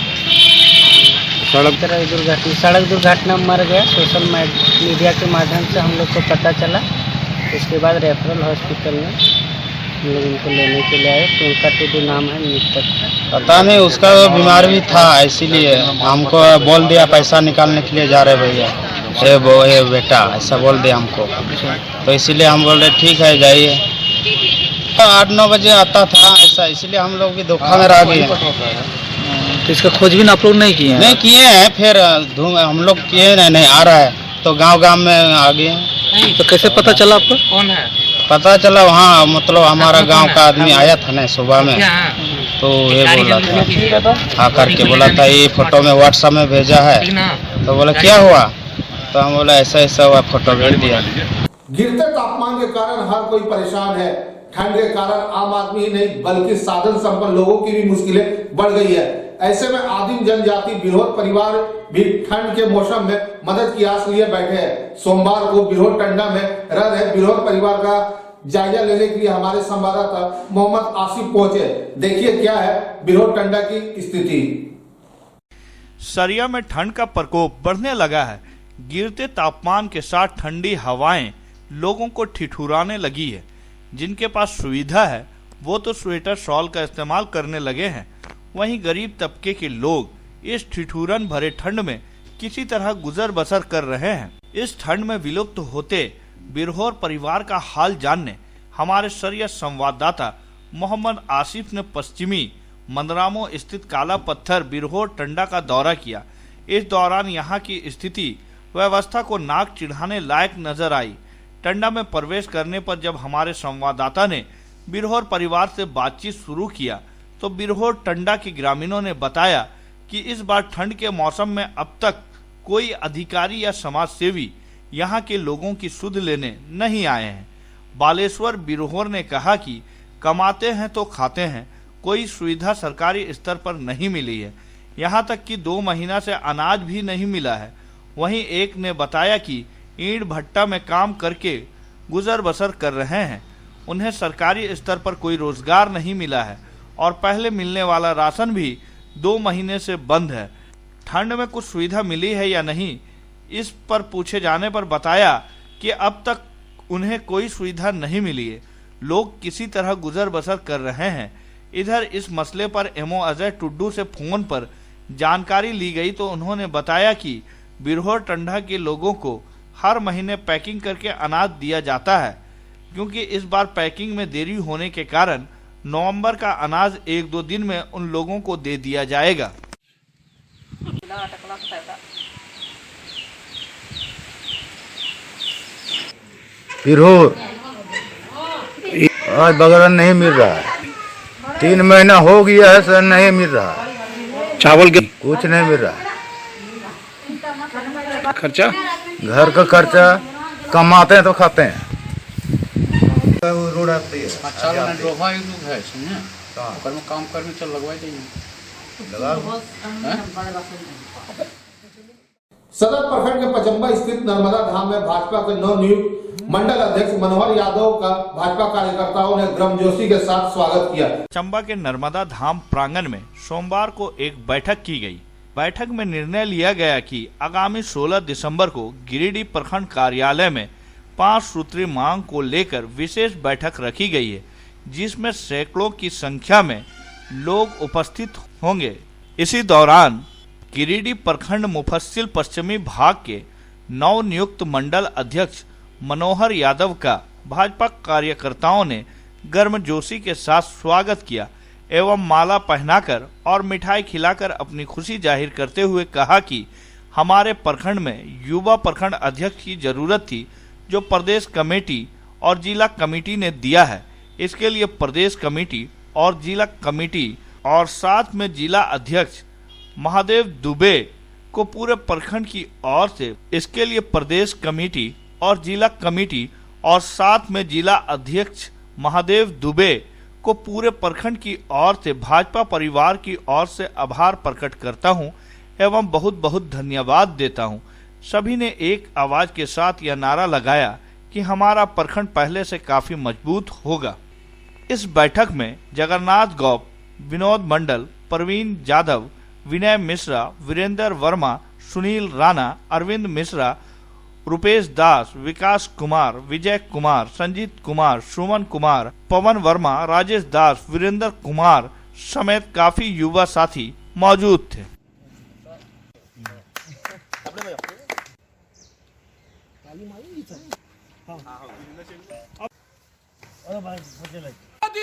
सड़क दुर्घटना मर गया। सोशल मीडिया के माध्यम से हम लोग को पता चला। उसके बाद रेफरल हॉस्पिटल में हम लोग उनको लेने के लिए आए। तो उनका टुडू नाम है, मृतक पता नहीं, उसका बीमार भी था, इसीलिए हमको बोल दिया पैसा निकालने के लिए जा रहे भैया, ये बेटा ऐसा बोल दिया हमको। तो इसीलिए हम बोल रहे ठीक है जाइए। 8-9 बजे आता था ऐसा, इसीलिए हम लोग भी धोखा में रह गए। तो इसका खोजबीन आप लोग नहीं किए हैं? नहीं किए हैं, फिर हम लोग किए नहीं आ रहा है तो गांव में आ गए। तो कैसे पता चला आपको? कौन है? पता चला वहाँ मतलब हमारा गांव का आदमी आया था ना सुबह में, तो ये बोला था आकर के बोला था ये फोटो में व्हाट्सएप में भेजा है। तो बोला क्या हुआ? तो हम बोला ऐसा ऐसा हुआ, फोटो भेज दिया। गिरते तापमान के कारण हर कोई परेशान है। ठंड के कारण आम आदमी ही नहीं बल्कि साधन संपन्न लोगों की भी मुश्किलें बढ़ गई है। ऐसे में आदिम जनजाति बिरहोर परिवार भी ठंड के मौसम में मदद की आस लिए बैठे हैं। सोमवार को बिरहोर टंडा में रह रहे बिरहोर परिवार का जायजा लेने के लिए हमारे संवाददाता मोहम्मद आसिफ पहुंचे। देखिए क्या है बिरहोर टंडा की स्थिति। सरिया में ठंड का प्रकोप बढ़ने लगा है। गिरते तापमान के साथ ठंडी हवाएं लोगों को ठिठुराने लगी है। जिनके पास सुविधा है वो तो स्वेटर शॉल का इस्तेमाल करने लगे हैं, वहीं गरीब तबके के लोग इस ठिठुरन भरे ठंड में किसी तरह गुजर बसर कर रहे हैं। इस ठंड में विलुप्त होते बिरहोर परिवार का हाल जानने हमारे सरिया संवाददाता मोहम्मद आसिफ ने पश्चिमी मंदरामो स्थित काला पत्थर बिरहोर टंडा का दौरा किया। इस दौरान यहाँ की स्थिति व्यवस्था को नाक चिढ़ाने लायक नजर आई। टंडा में प्रवेश करने पर जब हमारे संवाददाता ने बिरहोर परिवार से बातचीत शुरू किया तो बिरहोर टंडा के ग्रामीणों ने बताया कि इस बार ठंड के मौसम में अब तक कोई अधिकारी या समाज सेवी यहाँ के लोगों की सुध लेने नहीं आए हैं। बालेश्वर बिरहोर ने कहा कि कमाते हैं तो खाते हैं, कोई सुविधा सरकारी स्तर पर नहीं मिली है, यहाँ तक कि 2 महीना से अनाज भी नहीं मिला है। वहीं एक ने बताया कि ईंट भट्टा में काम करके गुजर बसर कर रहे हैं, उन्हें सरकारी स्तर पर कोई रोजगार नहीं मिला है और पहले मिलने वाला राशन भी 2 महीने से बंद है। ठंड में कुछ सुविधा मिली है या नहीं, इस पर पूछे जाने पर बताया कि अब तक उन्हें कोई सुविधा नहीं मिली है, लोग किसी तरह गुजर बसर कर रहे हैं। इधर इस मसले पर एमओ अजय टुड्डू से फोन पर जानकारी ली गई तो उन्होंने बताया कि बिरहोर टंडा के लोगों को हर महीने पैकिंग करके अनाज दिया जाता है, क्योंकि इस बार पैकिंग में देरी होने के कारण नवंबर का अनाज 1-2 दिन में उन लोगों को दे दिया जाएगा। बिरहोर आज बगरन नहीं मिल रहा है, 3 महीना हो गया है सर, नहीं मिल रहा है। चावल के कुछ नहीं मिल रहा है। खर्चा घर का खर्चा, कमाते हैं तो खाते हैं। रोड आती है काम करने चल लगवाई सदर प्रखंड के पचम्बा स्थित नर्मदा धाम में भाजपा के नवनियुक्त मंडल अध्यक्ष मनोहर यादव का भाजपा कार्यकर्ताओं ने गर्मजोशी के साथ स्वागत किया। चंबा के नर्मदा धाम प्रांगण में सोमवार को एक बैठक की गई। बैठक में निर्णय लिया गया कि आगामी 16 दिसंबर को गिरिडीह प्रखंड कार्यालय में 5 सूत्रीय मांग को लेकर विशेष बैठक रखी गई है, जिसमें सैकड़ों की संख्या में लोग उपस्थित होंगे। इसी दौरान गिरिडीह प्रखंड मुफस्सिल पश्चिमी भाग के नवनियुक्त मंडल अध्यक्ष मनोहर यादव का भाजपा कार्यकर्ताओं ने गर्मजोशी के साथ स्वागत किया एवं माला पहनाकर और मिठाई खिलाकर अपनी खुशी जाहिर करते हुए कहा कि हमारे प्रखंड में युवा प्रखंड अध्यक्ष की जरूरत थी, जो प्रदेश कमेटी और जिला कमेटी ने दिया है। इसके लिए प्रदेश कमेटी और जिला कमेटी और साथ में जिला अध्यक्ष महादेव दुबे को पूरे प्रखंड की ओर से, इसके लिए प्रदेश कमेटी और जिला कमेटी और साथ में जिला अध्यक्ष महादेव दुबे को पूरे प्रखंड की ओर से भाजपा परिवार की ओर से आभार प्रकट करता हूं एवं बहुत बहुत धन्यवाद देता हूं। सभी ने एक आवाज के साथ यह नारा लगाया कि हमारा प्रखंड पहले से काफी मजबूत होगा। इस बैठक में जगन्नाथ गौप, विनोद मंडल, प्रवीण जाधव, विनय मिश्रा, वीरेंद्र वर्मा, सुनील राणा, अरविंद मिश्रा, रुपेश दास, विकास कुमार, विजय कुमार, संजीत कुमार, सुमन कुमार, पवन वर्मा, राजेश दास, वीरेंद्र कुमार समेत काफी युवा साथी मौजूद थे।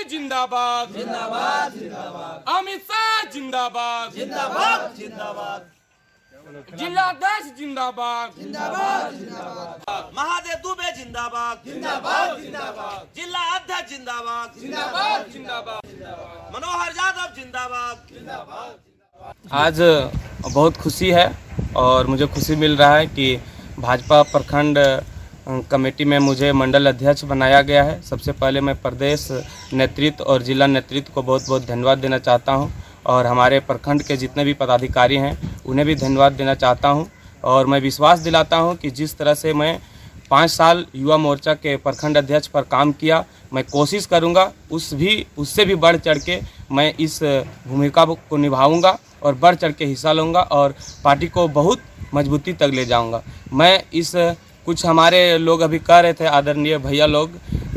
जिंदाबाद जिंदाबाद जिंदाबाद, अमित शाह जिंदाबाद जिंदाबाद जिंदाबाद, जिलाध्यक्ष जिंदाबाद जिंदाबाद जिंदाबाद, महादेव दुबे जिंदाबाद जिंदाबाद जिंदाबाद, जिला अध्यक्ष जिंदाबाद जिंदाबाद जिंदाबाद, मनोहर यादव जिंदाबाद जिंदाबाद। आज बहुत खुशी है और मुझे खुशी मिल रहा है कि भाजपा प्रखंड कमेटी में मुझे मंडल अध्यक्ष बनाया गया है। सबसे पहले मैं प्रदेश नेतृत्व और जिला नेतृत्व को बहुत बहुत धन्यवाद देना चाहता हूं और हमारे प्रखंड के जितने भी पदाधिकारी हैं उन्हें भी धन्यवाद देना चाहता हूं। और मैं विश्वास दिलाता हूं कि जिस तरह से मैं 5 साल युवा मोर्चा के प्रखंड अध्यक्ष पर काम किया, मैं कोशिश करूंगा उससे भी बढ़ चढ़ के मैं इस भूमिका को निभाऊंगा और बढ़ चढ़ के हिस्सा लूँगा और पार्टी को बहुत मजबूती तक ले जाऊंगा। मैं इस कुछ हमारे लोग अभी कह रहे थे, आदरणीय भैया लोग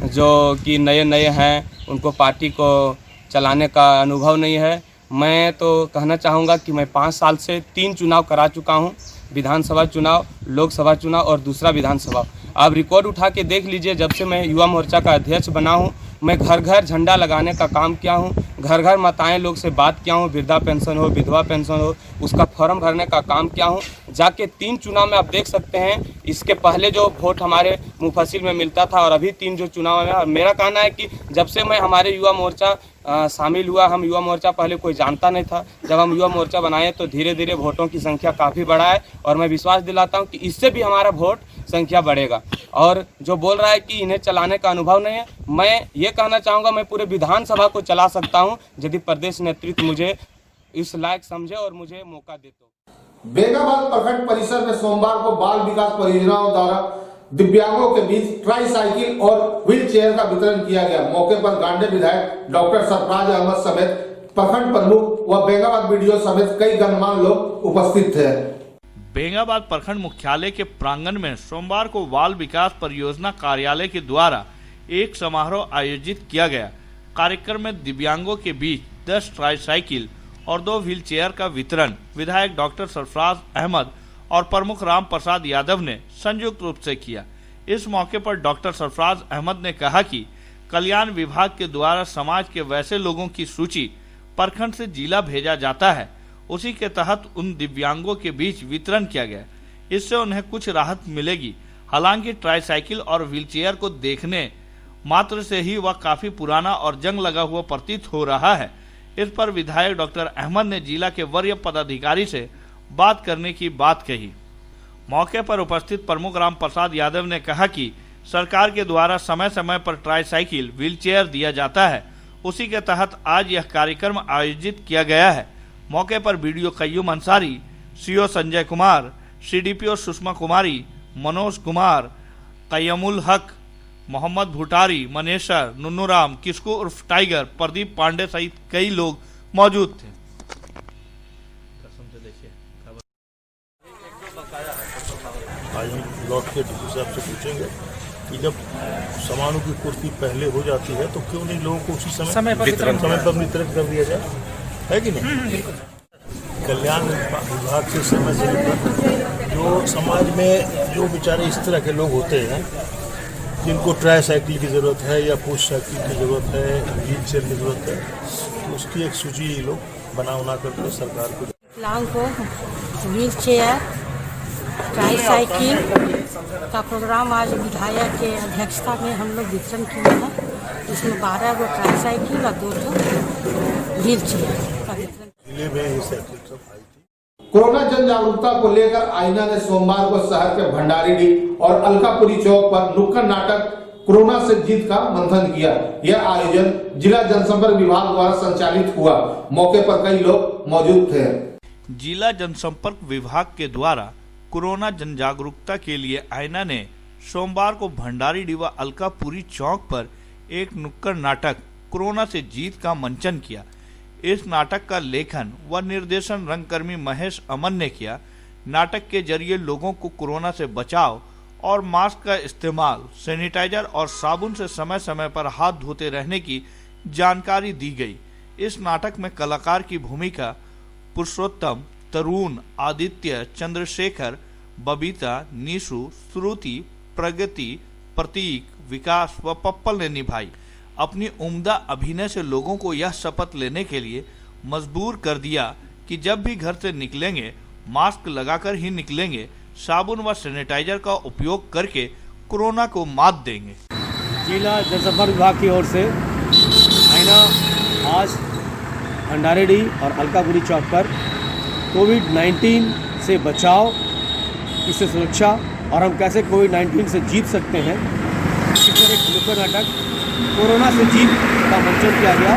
जो कि नए नए हैं, उनको पार्टी को चलाने का अनुभव नहीं है। मैं तो कहना चाहूँगा कि मैं 5 साल से 3 चुनाव करा चुका हूँ, विधानसभा चुनाव, लोकसभा चुनाव और दूसरा विधानसभा। आप रिकॉर्ड उठा के देख लीजिए, जब से मैं युवा मोर्चा का अध्यक्ष बना हूँ, मैं घर घर झंडा लगाने का काम किया हूँ, घर घर माताएं लोग से बात किया हूँ, वृद्धा पेंशन हो, विधवा पेंशन हो, उसका फॉर्म भरने का काम किया हूँ। जाके 3 चुनाव में आप देख सकते हैं, इसके पहले जो वोट हमारे मुफस्सिल में मिलता था और अभी 3 जो चुनाव में। और मेरा कहना है कि जब से मैं हमारे युवा मोर्चा शामिल हुआ, हम युवा मोर्चा पहले कोई जानता नहीं था, जब हम युवा मोर्चा बनाए तो धीरे धीरे वोटों की संख्या काफ़ी बढ़ा है और मैं विश्वास दिलाता हूँ कि इससे भी हमारा वोट संख्या बढ़ेगा। और जो बोल रहा है कि इन्हें चलाने का अनुभव नहीं है, मैं ये कहना चाहूँगा मैं पूरे विधानसभा को चला सकता हूँ यदि प्रदेश नेतृत्व मुझे इस लायक समझे और मुझे मौका दे तो। बेंगाबाद प्रखंड परिसर में सोमवार को बाल विकास परियोजनाओं द्वारा दिव्यांगों के बीच ट्राईसाइकिल और व्हील चेयर का वितरण किया गया। मौके पर गांडे विधायक डॉक्टर सरफराज अहमद समेत प्रखंड प्रमुख व बेंगाबाद बीडीओ समेत कई गणमान्य लोग उपस्थित थे। बेंगाबाद प्रखंड मुख्यालय के प्रांगण में सोमवार को बाल विकास परियोजना कार्यालय के द्वारा एक समारोह आयोजित किया गया। कार्यक्रम में दिव्यांगों के बीच 10 ट्राईसाइकिल और 2 व्हील चेयर का वितरण विधायक डॉक्टर सरफराज अहमद और प्रमुख राम प्रसाद यादव ने संयुक्त रूप से किया। इस मौके पर डॉक्टर सरफराज अहमद ने कहा कि कल्याण विभाग के द्वारा समाज के वैसे लोगों की सूची प्रखंड से जिला भेजा जाता है, उसी के तहत उन दिव्यांगों के बीच वितरण किया गया। इससे उन्हें कुछ राहत मिलेगी। हालांकि ट्राईसाइकिल और व्हीलचेयर को देखने मात्र से ही वह काफी पुराना और जंग लगा हुआ प्रतीत हो रहा है। इस पर विधायक डॉक्टर अहमद ने जिला के वरीय पदाधिकारी से बात करने की बात कही। मौके पर उपस्थित प्रमुख राम प्रसाद यादव ने कहा कि सरकार के द्वारा समय समय पर ट्राईसाइकिल व्हीलचेयर दिया जाता है, उसी के तहत आज यह कार्यक्रम आयोजित किया गया है। मौके पर BDO Qayyum Ansari, CO Sanjay Kumar, CDPO Sushma Kumari, Manoj Kumar, Taimul Haq, Mohammad भुटारी, मनेशर, नुन्नूराम, Kisku उर्फ टाइगर, प्रदीप पांडे सहित कई लोग मौजूद थे। आज हम लौट के डीपी साहब से पूछेंगे कि जब सामानों की पूर्ति पहले हो जाती है तो क्यों नहीं लोगों को उसी समय पर वितरण कर दिया जाए, है कि नहीं। कल्याण विभाग से समय से लेकर जो समाज में जो बेचारे इस तरह के लोग होते हैं जिनको ट्राईसाइकिल की ज़रूरत है या पुश साइकिल की ज़रूरत है, व्हील चेयर की ज़रूरत है, तो उसकी एक सूची लोग बना करके सरकार को विकलांग को व्हील चेयर, ट्राईसाइकिल का प्रोग्राम आज विधायक के अध्यक्षता में हम लोग वितरण किए हैं। इसमें 12 गो ट्राईसाइकिल और 2 व्हील चेयर का वितरण। कोरोना जन जागरूकता को लेकर आईना ने सोमवार को शहर के भंडारीडीह और अलकापुरी चौक पर नुक्कड़ नाटक कोरोना से जीत का मंथन किया। यह आयोजन जिला जनसंपर्क विभाग द्वारा संचालित हुआ। मौके पर कई लोग मौजूद थे। जिला जनसंपर्क विभाग के द्वारा कोरोना जन जागरूकता के लिए आईना ने सोमवार को भंडारीडीह व अलकापुरी चौक पर एक नुक्कड़ नाटक कोरोना से जीत का मंचन किया। इस नाटक का लेखन व निर्देशन रंगकर्मी महेश अमन ने किया। नाटक के जरिए लोगों को कोरोना से बचाव और मास्क का इस्तेमाल, सैनिटाइजर और साबुन से समय समय पर हाथ धोते रहने की जानकारी दी गई। इस नाटक में कलाकार की भूमिका पुरुषोत्तम, तरुण, आदित्य, चंद्रशेखर, बबीता, निशु, श्रुति, प्रगति, प्रतीक, विकास व पप्पल ने निभाई। अपनी उम्दा अभिनय से लोगों को यह शपथ लेने के लिए मजबूर कर दिया कि जब भी घर से निकलेंगे मास्क लगाकर ही निकलेंगे, साबुन व सैनिटाइजर का उपयोग करके कोरोना को मात देंगे। जिला जनसंपर्क विभाग की ओर से आईना आज भंडारीडीह और अलकापुरी चौक पर कोविड-19 से बचाव, इससे सुरक्षा और हम कैसे कोविड-19 से जीत सकते हैं, इस पर एक नुक्कड़ नाटक कोरोना से जीत का मंचन किया गया।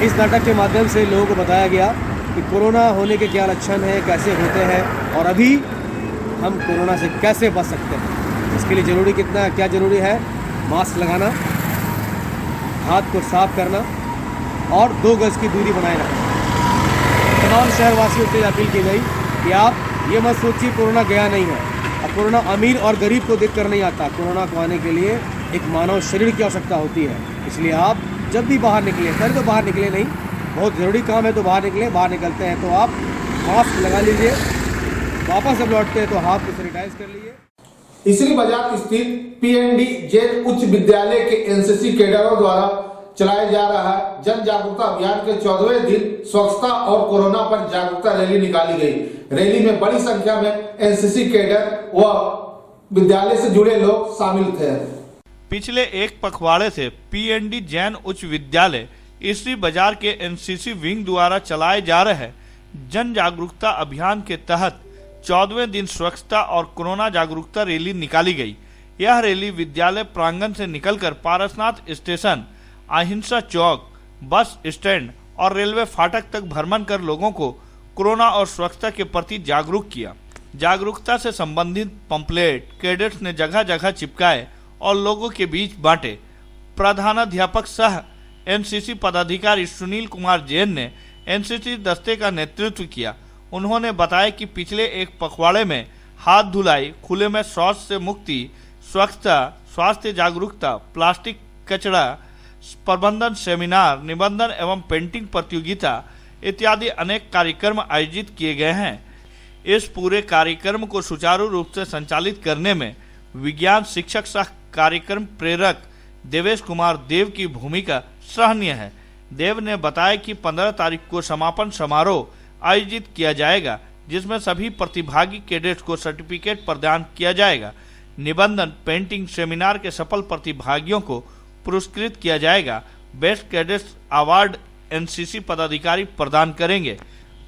इस नाटक के माध्यम से लोगों को बताया गया कि कोरोना होने के क्या लक्षण हैं, कैसे होते हैं और अभी हम कोरोना से कैसे बच सकते हैं। इसके लिए ज़रूरी क्या ज़रूरी है, मास्क लगाना, हाथ को साफ करना और 2 गज की दूरी बनाए रखना। तमाम शहरवासियों से अपील की गई कि आप ये मत सोचिए कोरोना गया नहीं है। अब कोरोना अमीर और गरीब को देख कर नहीं आता। कोरोना को आने के लिए एक मानव शरीर की आवश्यकता होती है। इसलिए आप जब भी बाहर निकले, पहले तो बाहर निकले नहीं, बहुत ज़रूरी काम है तो बाहर निकले, बाहर निकलते हैं तो आप मास्क लगा लीजिए, वापस जब लौटते हैं तो हाथ को सैनिटाइज कर लीजिए। इसरी बाजार स्थित पीएनडी जैन उच्च विद्यालय के एनसीसी कैडरों द्वारा चलाया जा रहा है जन जागरूकता अभियान के 14वें दिन स्वच्छता और कोरोना पर जागरूकता रैली निकाली गई। रैली में बड़ी संख्या में एनसीसी कैडर व विद्यालय से जुड़े लोग शामिल थे। पिछले एक पखवाड़े से पीएनडी जैन उच्च विद्यालय इसरी बाजार के एनसीसी विंग द्वारा चलाए जा रहे जन जागरूकता अभियान के तहत 14वें दिन स्वच्छता और कोरोना जागरूकता रैली निकाली गई। यह रैली विद्यालय प्रांगण से निकलकर पारसनाथ स्टेशन, अहिंसा चौक, बस स्टैंड और रेलवे फाटक तक भ्रमण कर लोगों को कोरोना और स्वच्छता के प्रति जागरूक किया। जागरूकता से संबंधित पंपलेट कैडेट्स ने जगह जगह चिपकाए और लोगों के बीच बांटे। प्रधानाध्यापक सह एनसीसी पदाधिकारी सुनील कुमार जैन ने एनसीसी दस्ते का नेतृत्व किया। उन्होंने बताया कि पिछले एक पखवाड़े में हाथ धुलाई, खुले में शौच से मुक्ति, स्वच्छता, स्वास्थ्य जागरूकता, प्लास्टिक कचरा प्रबंधन सेमिनार, निबंधन एवं पेंटिंग प्रतियोगिता इत्यादि अनेक कार्यक्रम आयोजित किए गए हैं। इस पूरे कार्यक्रम को सुचारू रूप से संचालित करने में विज्ञान शिक्षक सह कार्यक्रम प्रेरक देवेश कुमार देव की भूमिका सराहनीय है। देव ने बताया कि 15 तारीख को समापन समारोह आयोजित किया जाएगा, जिसमें सभी प्रतिभागी कैडेट्स को सर्टिफिकेट प्रदान किया जाएगा। निबंधन पेंटिंग सेमिनार के सफल प्रतिभागियों को पुरस्कृत किया जाएगा। बेस्ट कैडेट्स अवार्ड एनसीसी पदाधिकारी प्रदान करेंगे।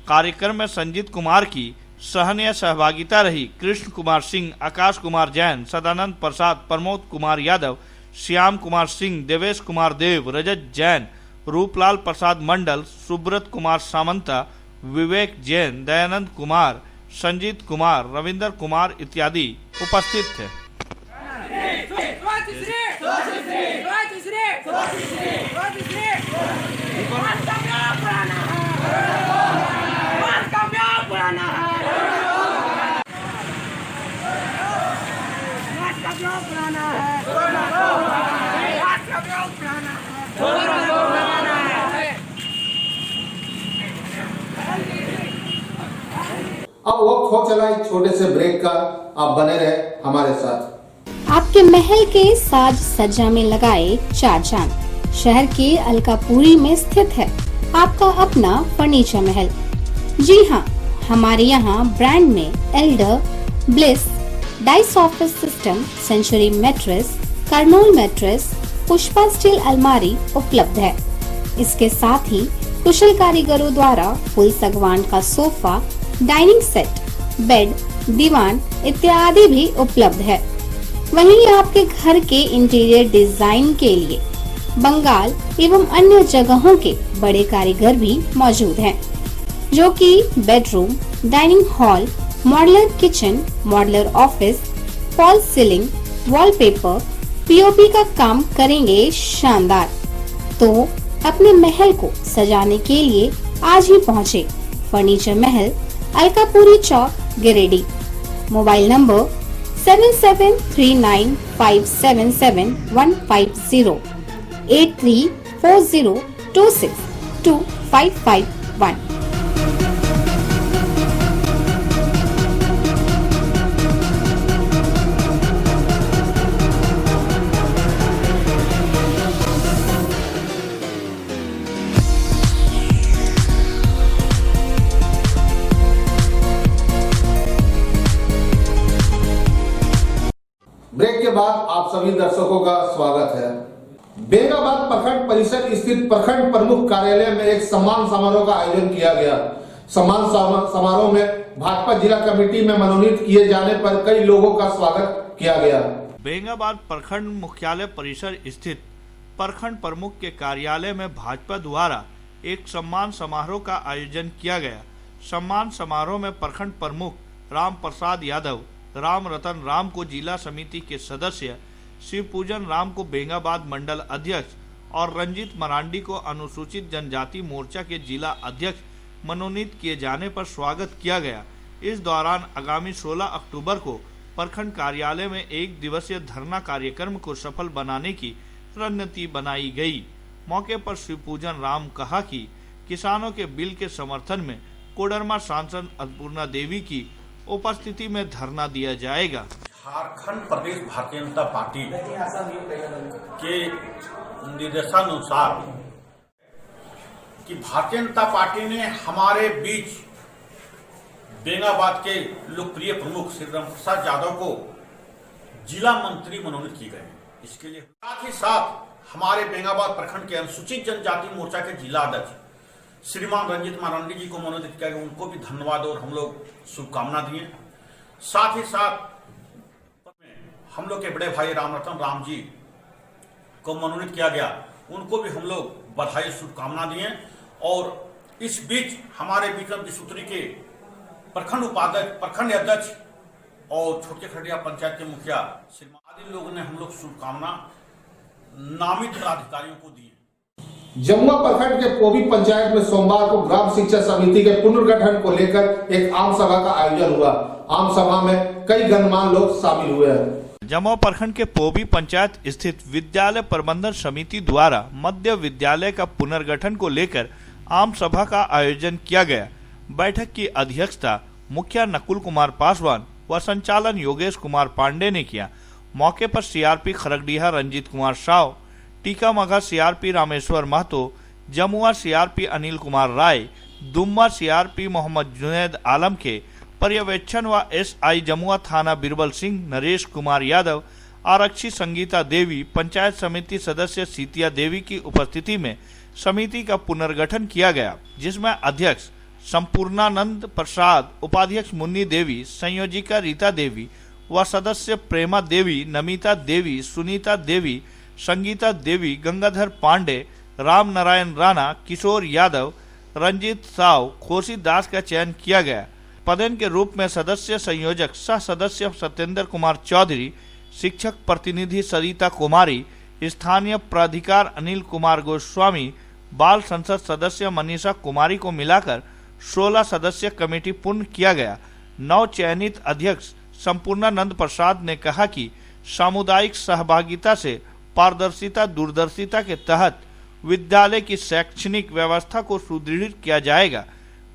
कार्यक्रम में संजीत कुमार की सहनीय सहभागिता रही। कृष्ण कुमार सिंह, आकाश कुमार जैन, सदानंद प्रसाद, प्रमोद कुमार यादव, श्याम कुमार सिंह, देवेश कुमार देव, रजत जैन, रूपलाल प्रसाद मंडल, सुब्रत कुमार सामंता, विवेक जैन, दयानंद कुमार, संजीत कुमार, रविंदर कुमार इत्यादि उपस्थित थे। अब वो खो चला एक छोटे से ब्रेक का। आप बने रहे हमारे साथ। आपके महल के साज सज्जा में लगाए 4 चांद। शहर के अलकापुरी में स्थित है आपका अपना फर्नीचर महल। जी हाँ, हमारे यहाँ ब्रांड में Alder, Bliss, Dice office system, Century mattress, Kurnool mattress, Pushpa steel अलमारी उपलब्ध है। इसके साथ ही कुशल कारीगरों द्वारा फुल सागवान का सोफा, डाइनिंग सेट, बेड, दीवान इत्यादि भी उपलब्ध है। वहीं आपके घर के इंटीरियर डिजाइन के लिए बंगाल एवं अन्य जगहों के बड़े कारीगर भी मौजूद हैं, जो कि bedroom, dining hall, modular kitchen, modular office, fall ceiling, wallpaper, POP का काम करेंगे शानदार। तो अपने महल को सजाने के लिए आज ही पहुँचे furniture Mahal, Alkapuri Chowk, Giridih. Mobile number 7739577150 8340262551। Break के बाद आप सभी दर्शकों का स्वागत है। बेंगाबाद प्रखंड परिसर स्थित प्रखंड प्रमुख कार्यालय में एक सम्मान समारोह का आयोजन किया गया। सम्मान समारोह में भाजपा जिला कमेटी में मनोनीत किए जाने पर कई लोगों का स्वागत किया गया। बेंगाबाद प्रखंड मुख्यालय परिसर स्थित प्रखंड प्रमुख के कार्यालय में भाजपा द्वारा एक सम्मान समारोह का आयोजन किया गया। सम्मान समारोह में प्रखंड प्रमुख राम प्रसाद यादव, राम रतन राम को जिला समिति के सदस्य, शिव पूजन राम को बेंगाबाद मंडल अध्यक्ष और रंजीत मरांडी को अनुसूचित जनजाति मोर्चा के जिला अध्यक्ष मनोनीत किए जाने पर स्वागत किया गया। इस दौरान आगामी 16 अक्टूबर को प्रखंड कार्यालय में 1 दिवसीय धरना कार्यक्रम को सफल बनाने की रणनीति बनाई गई। मौके पर शिवपूजन राम कहा कि किसानों के बिल के समर्थन में कोडरमा सांसद अन्नपूर्णा देवी की उपस्थिति में धरना दिया जाएगा। झारखंड प्रदेश भारतीय जनता पार्टी के निर्देशानुसार कि भारतीय जनता पार्टी ने हमारे बीच बेंगाबाद के लोकप्रिय प्रमुख श्री राम प्रसाद यादव को जिला मंत्री मनोनीत किए गए। इसके लिए साथ ही साथ हमारे बेंगाबाद प्रखंड के अनुसूचित जनजाति मोर्चा के जिला अध्यक्ष श्रीमान रंजित मारांडी जी को मनोनीत किया गया। उनको भी धन्यवाद और हम लोग शुभकामना दिए। साथ ही साथ हम लोग के बड़े भाई रामरतन राम जी को मनोनीत किया गया। उनको भी हम लोग बधाई शुभकामना दिए। और इस बीच हमारे विक्रम सूत्री के प्रखंड उपाध्यक्ष, प्रखंड अध्यक्ष और छोटे खड़िया पंचायत के मुखिया आदि लोगों ने हम लोग शुभकामना नामित पदाधिकारियों को दी। जमुआ प्रखंड के पोभी पंचायत में सोमवार को ग्राम शिक्षा समिति के पुनर्गठन को लेकर एक आम सभा का आयोजन हुआ। आम सभा में कई गणमान्य लोग शामिल हुए। जमुआ प्रखंड के पोभी पंचायत स्थित विद्यालय प्रबंधन समिति द्वारा मध्य विद्यालय का पुनर्गठन को लेकर आम सभा का आयोजन किया गया। बैठक की अध्यक्षता मुखिया नकुल कुमार पासवान व संचालन योगेश कुमार पांडे ने किया। मौके पर CRP Khargdiha Ranjit Kumar Sao, Tikamgarh CRP Rameshwar Mahto, Jamua CRP Anil Kumar Rai, Dumma CRP Mohammad Junaid Alam के पर्यवेक्षण व एसआई जमुआ थाना बिरबल सिंह, नरेश कुमार यादव, आरक्षी संगीता देवी, पंचायत समिति सदस्य सीतिया देवी की उपस्थिति में समिति का पुनर्गठन किया गया, जिसमें अध्यक्ष संपूर्णानंद प्रसाद, उपाध्यक्ष मुन्नी देवी, संयोजिका रीता देवी व सदस्य प्रेमा देवी, नमिता देवी, सुनीता देवी, संगीता देवी, गंगाधर पांडे, राम नारायण राणा, किशोर यादव, रंजीत साव, खोसी दास का चयन किया गया। पदेन के रूप में सदस्य संयोजक सह सदस्य सत्येंद्र कुमार चौधरी, शिक्षक प्रतिनिधि सरिता कुमारी, स्थानीय प्राधिकार अनिल कुमार गोस्वामी, बाल संसद सदस्य मनीषा कुमारी को मिलाकर 16 सदस्य कमेटी पूर्ण किया गया। नव चयनित अध्यक्ष संपूर्णानंद प्रसाद ने कहा कि सामुदायिक सहभागिता से पारदर्शिता दूरदर्शिता के तहत विद्यालय की शैक्षणिक व्यवस्था को सुदृढ़ किया जाएगा।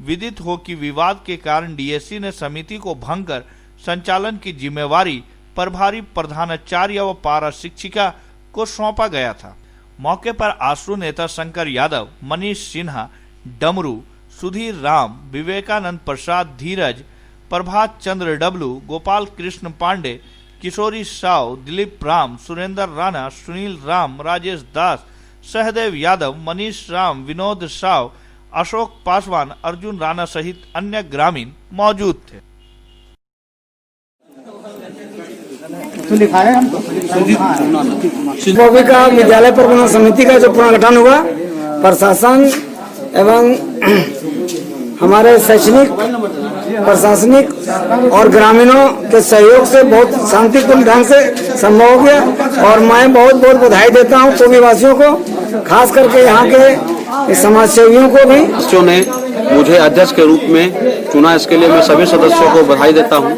विदित हो कि विवाद के कारण डीएससी ने समिति को भंग कर संचालन की जिम्मेवारी प्रभारी प्रधानाचार्य व पारा शिक्षिका को सौंपा गया था। मौके पर आश्रू नेता शंकर यादव, मनीष सिन्हा, डमरू, सुधीर राम, विवेकानंद प्रसाद, धीरज, प्रभात चंद्र डब्लू, गोपाल कृष्ण पांडे, किशोरी साव, दिलीप राम, सुरेंद्र राणा, सुनील राम, राजेश दास, सहदेव यादव, मनीष राम, विनोद साव, अशोक पासवान, अर्जुन राणा सहित अन्य ग्रामीण मौजूद थे। पोभी का विद्यालय प्रबंधन समिति का जो पुनर्गठन हुआ, प्रशासन एवं हमारे शैक्षणिक, प्रशासनिक और ग्रामीणों के सहयोग से बहुत शांतिपूर्ण ढंग से संभव हो गया। और मैं बहुत बहुत बधाई देता हूँ पोभी वासियों को, खास करके यहाँ के समाज सेवियों को भी। सदस्यों ने मुझे अध्यक्ष के रूप में चुना, इसके लिए मैं सभी सदस्यों को बधाई देता हूँ।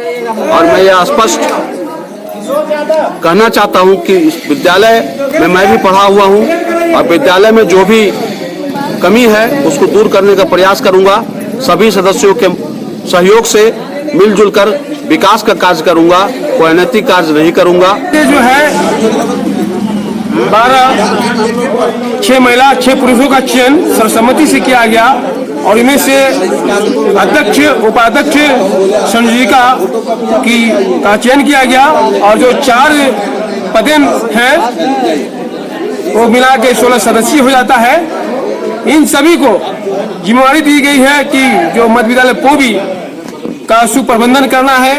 और मैं यह स्पष्ट कहना चाहता हूँ कि इस विद्यालय में मैं भी पढ़ा हुआ हूँ और विद्यालय में जो भी कमी है उसको दूर करने का प्रयास करूँगा। सभी सदस्यों के सहयोग से मिलजुल कर विकास का कार्य करूँगा, कोई अनैतिक कार्य नहीं करूँगा। ये जो है 6 महिला 6 पुरुषों का चयन सर्वसम्मति से किया गया और इनमें से अध्यक्ष, उपाध्यक्ष, संयोजिका का चयन किया गया और जो 4 पदें हैं वो मिला के 16 सदस्य हो जाता है। इन सभी को जिम्मेवारी दी गई है कि जो मध्य विद्यालय पोभी का सुप्रबंधन करना है,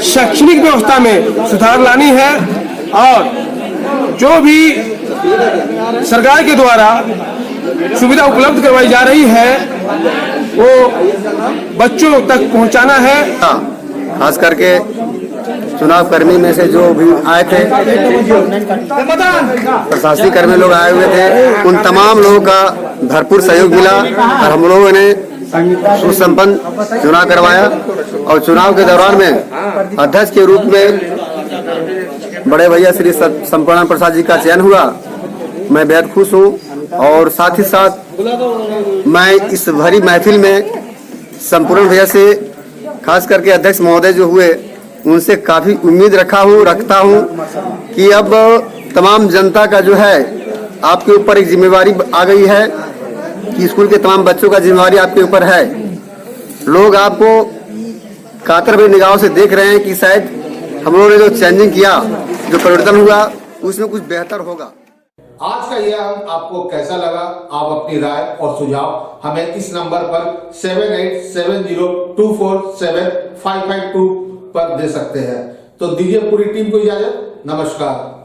शैक्षणिक व्यवस्था में सुधार लानी है और जो भी सरकार के द्वारा सुविधा उपलब्ध करवाई जा रही है वो बच्चों तक पहुंचाना है। खास करके चुनाव कर्मी में से जो भी आए थे, प्रशासनिक कर्मी लोग आए हुए थे, उन तमाम लोगों का भरपूर सहयोग मिला और हम लोगों ने सुसंपन्न चुनाव करवाया और चुनाव के दौरान में अध्यक्ष के रूप में बड़े भैया श्री संपूर्ण प्रसाद जी का चयन हुआ। मैं बेहद खुश हूँ और साथ ही साथ मैं इस भरी महफिल में संपूर्ण भैया से खास करके अध्यक्ष महोदय जो हुए उनसे काफी उम्मीद रखता हूँ कि अब तमाम जनता का जो है आपके ऊपर एक जिम्मेवारी आ गई है कि स्कूल के तमाम बच्चों का जिम्मेवारी आपके ऊपर है। लोग आपको कातर भरी निगाहों से देख रहे हैं कि शायद हम लोगों ने जो चेंजिंग किया, जो परिवर्तन हुआ, उसमें कुछ बेहतर होगा। आज का यह अंक आपको कैसा लगा? आप अपनी राय और सुझाव हमें इस नंबर पर 7870247552 पर दे सकते हैं। तो दीजिए पूरी टीम को इजाजत। नमस्कार।